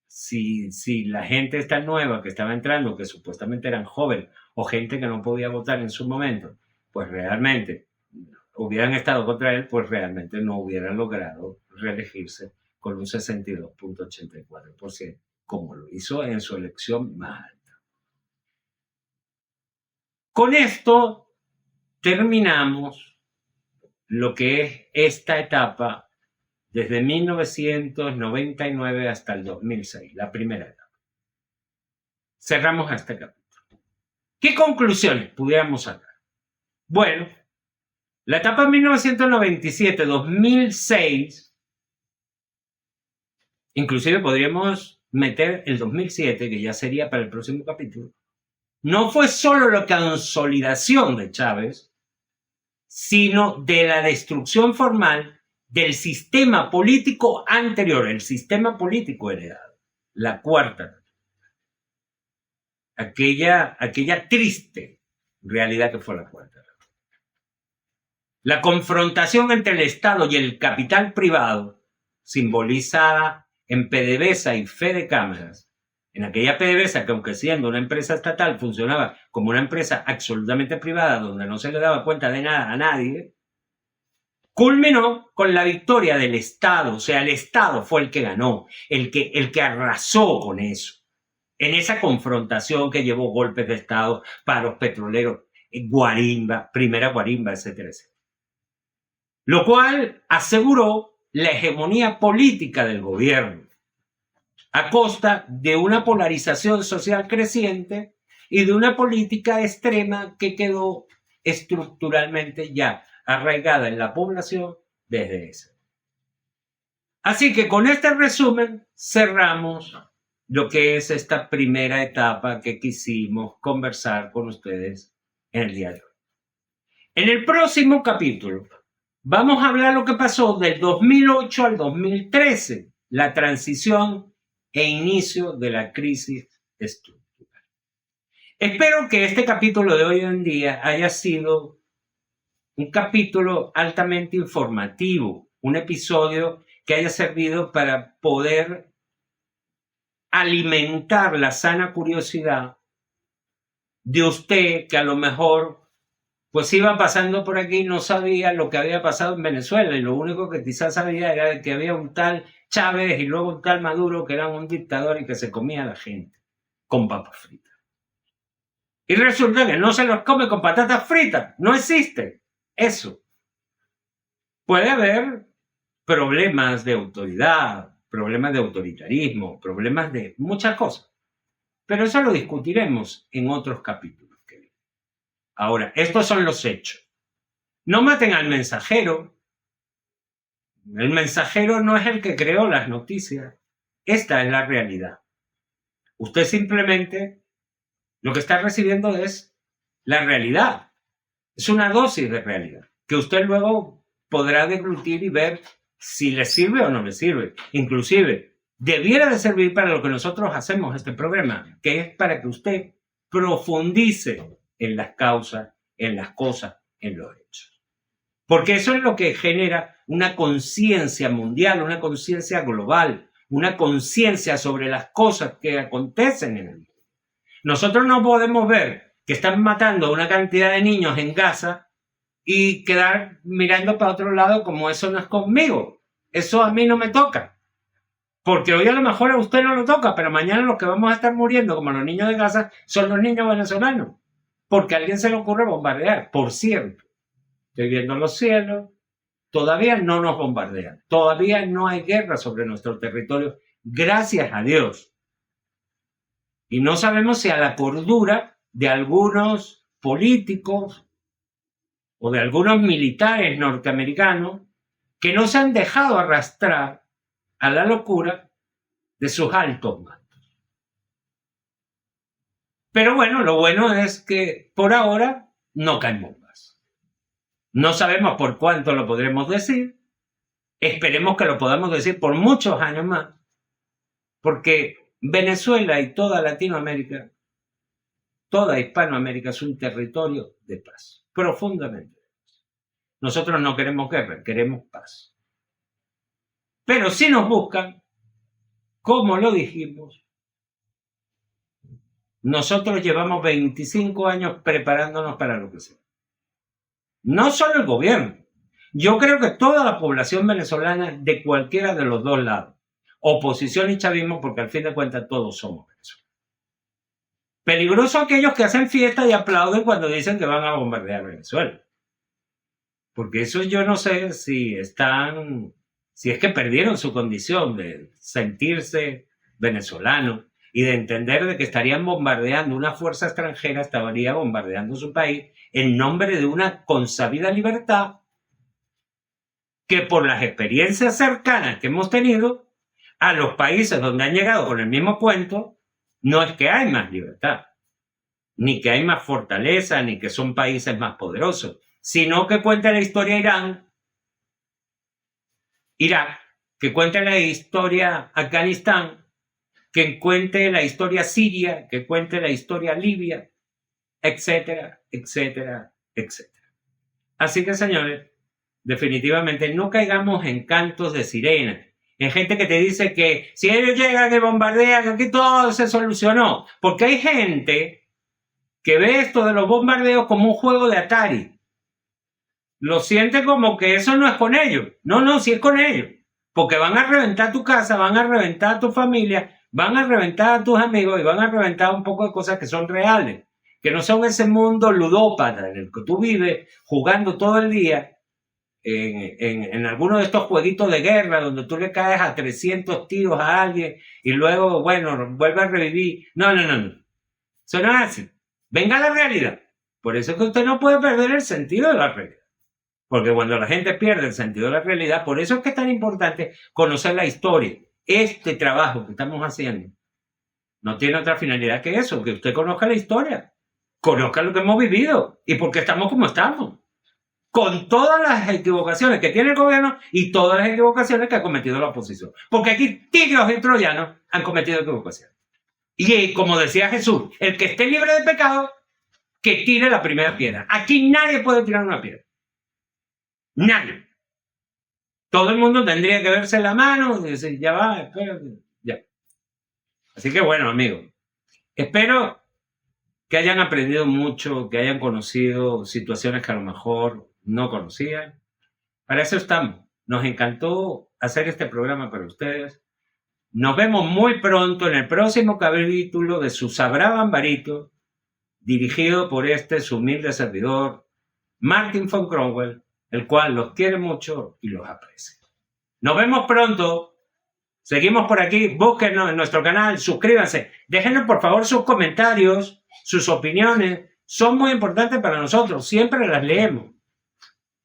si la gente esta nueva que estaba entrando, que supuestamente eran jóvenes o gente que no podía votar en su momento, pues realmente hubieran estado contra él, pues realmente no hubieran logrado reelegirse con un 62.84%, como lo hizo en su elección más alta. Con esto terminamos lo que es esta etapa desde 1999 hasta el 2006, la primera etapa. Cerramos este capítulo. ¿Qué conclusiones pudiéramos sacar? Bueno, la etapa 1997-2006, inclusive podríamos meter el 2007, que ya sería para el próximo capítulo, no fue solo la consolidación de Chávez, sino de la destrucción formal del sistema político anterior, el sistema político heredado, la cuarta, aquella triste realidad que fue la cuarta. La confrontación entre el Estado y el capital privado, simbolizada en PDVSA y Fede Cámaras, en aquella PDVSA que, aunque siendo una empresa estatal, funcionaba como una empresa absolutamente privada donde no se le daba cuenta de nada a nadie, culminó con la victoria del Estado. O sea, el Estado fue el que ganó, el que arrasó con eso, en esa confrontación que llevó golpes de Estado, paros petroleros, guarimba, primera guarimba, etcétera, etcétera. Lo cual aseguró la hegemonía política del gobierno a costa de una polarización social creciente y de una política extrema que quedó estructuralmente ya arraigada en la población desde ese. Así que con este resumen cerramos lo que es esta primera etapa que quisimos conversar con ustedes en el día de hoy. En el próximo capítulo vamos a hablar lo que pasó del 2008 al 2013, la transición e inicio de la crisis estructural. Espero que este capítulo de hoy en día haya sido un capítulo altamente informativo, un episodio que haya servido para poder alimentar la sana curiosidad de usted que a lo mejor pues iba pasando por aquí y no sabía lo que había pasado en Venezuela y lo único que quizás sabía era que había un tal Chávez y luego un tal Maduro que era un dictador y que se comía a la gente con papas fritas. Y resulta que no se los come con patatas fritas, no existe eso. Puede haber problemas de autoridad, problemas de autoritarismo, problemas de muchas cosas, pero eso lo discutiremos en otros capítulos. Ahora, estos son los hechos. No maten al mensajero. El mensajero no es el que creó las noticias. Esta es la realidad. Usted simplemente lo que está recibiendo es la realidad. Es una dosis de realidad que usted luego podrá deglutir y ver si le sirve o no le sirve. Inclusive, debiera de servir para lo que nosotros hacemos este programa, que es para que usted profundice en las causas, en las cosas, en los hechos. Porque eso es lo que genera una conciencia mundial, una conciencia global, una conciencia sobre las cosas que acontecen en el mundo. Nosotros no podemos ver que están matando a una cantidad de niños en Gaza y quedar mirando para otro lado como eso no es conmigo, eso a mí no me toca. Porque hoy a lo mejor a usted no lo toca, pero mañana los que vamos a estar muriendo como los niños de Gaza son los niños venezolanos. Porque a alguien se le ocurre bombardear. Por cierto, estoy viendo los cielos, todavía no nos bombardean, todavía no hay guerra sobre nuestro territorio, gracias a Dios. Y no sabemos si a la cordura de algunos políticos o de algunos militares norteamericanos que no se han dejado arrastrar a la locura de sus altos mandos. Pero bueno, lo bueno es que por ahora no caen bombas. No sabemos por cuánto lo podremos decir. Esperemos que lo podamos decir por muchos años más. Porque Venezuela y toda Latinoamérica, toda Hispanoamérica es un territorio de paz. Profundamente. Nosotros no queremos guerra, queremos paz. Pero si nos buscan, como lo dijimos, nosotros llevamos 25 años preparándonos para lo que sea. No solo el gobierno. Yo creo que toda la población venezolana de cualquiera de los dos lados, oposición y chavismo, porque al fin de cuentas todos somos venezolanos. Peligroso aquellos que hacen fiesta y aplauden cuando dicen que van a bombardear Venezuela. Porque eso yo no sé si es que perdieron su condición de sentirse venezolano y de entender de que estarían bombardeando una fuerza extranjera, estaría bombardeando su país en nombre de una consabida libertad que por las experiencias cercanas que hemos tenido a los países donde han llegado con el mismo cuento, no es que hay más libertad, ni que hay más fortaleza, ni que son países más poderosos, sino que cuenta la historia Irak, que cuente la historia Afganistán, que cuente la historia Siria, que cuente la historia Libia, etcétera, etcétera, etcétera. Así que, señores, definitivamente no caigamos en cantos de sirena, en gente que te dice que si ellos llegan y bombardean, aquí todo se solucionó. Porque hay gente que ve esto de los bombardeos como un juego de Atari. Lo siente como que eso no es con ellos. No, sí es con ellos. Porque van a reventar tu casa, van a reventar a tu familia, van a reventar a tus amigos y van a reventar un poco de cosas que son reales. Que no son ese mundo ludópata en el que tú vives jugando todo el día en alguno de estos jueguitos de guerra donde tú le caes a 300 tiros a alguien y luego, bueno, vuelve a revivir. No. Eso no es así. Venga a la realidad. Por eso es que usted no puede perder el sentido de la realidad. Porque cuando la gente pierde el sentido de la realidad, por eso es que es tan importante conocer la historia. Este trabajo que estamos haciendo no tiene otra finalidad que eso, que usted conozca la historia, conozca lo que hemos vivido y por qué estamos como estamos. Con todas las equivocaciones que tiene el gobierno y todas las equivocaciones que ha cometido la oposición. Porque aquí tigres y troyanos han cometido equivocaciones. Y como decía Jesús, el que esté libre de pecado, que tire la primera piedra. Aquí nadie puede tirar una piedra. Nadie. Todo el mundo tendría que verse la mano y decir, ya va, espérate, ya. Así que bueno, amigos, espero que hayan aprendido mucho, que hayan conocido situaciones que a lo mejor no conocían. Para eso estamos. Nos encantó hacer este programa para ustedes. Nos vemos muy pronto en el próximo capítulo de su Sabrá Bambarito, dirigido por su humilde servidor, Martin von Cromwell, el cual los quiere mucho y los aprecia. Nos vemos pronto. Seguimos por aquí. Búsquenos en nuestro canal. Suscríbanse. Déjenos por favor sus comentarios, sus opiniones. Son muy importantes para nosotros. Siempre las leemos.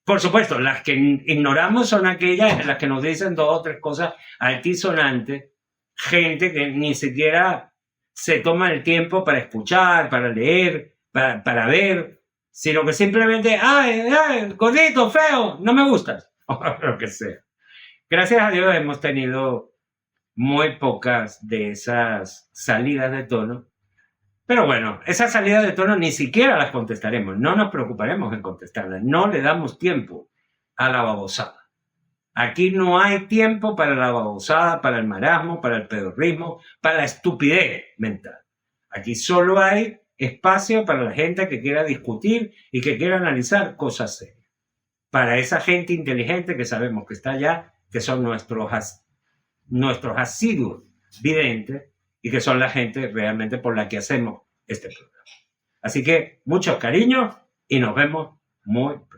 Por supuesto, las que ignoramos son aquellas en las que nos dicen 2 o 3 cosas altisonantes. Gente que ni siquiera se toma el tiempo para escuchar, para leer, para ver, sino que simplemente, ¡ay, gordito, feo, no me gustas! O lo que sea. Gracias a Dios hemos tenido muy pocas de esas salidas de tono. Pero bueno, esas salidas de tono ni siquiera las contestaremos. No nos preocuparemos en contestarlas. No le damos tiempo a la babosada. Aquí no hay tiempo para la babosada, para el marasmo, para el pedorrismo, para la estupidez mental. Aquí solo hay espacio para la gente que quiera discutir y que quiera analizar cosas serias. Para esa gente inteligente que sabemos que está allá, que son nuestros asiduos videntes y que son la gente realmente por la que hacemos este programa. Así que muchos cariños y nos vemos muy pronto.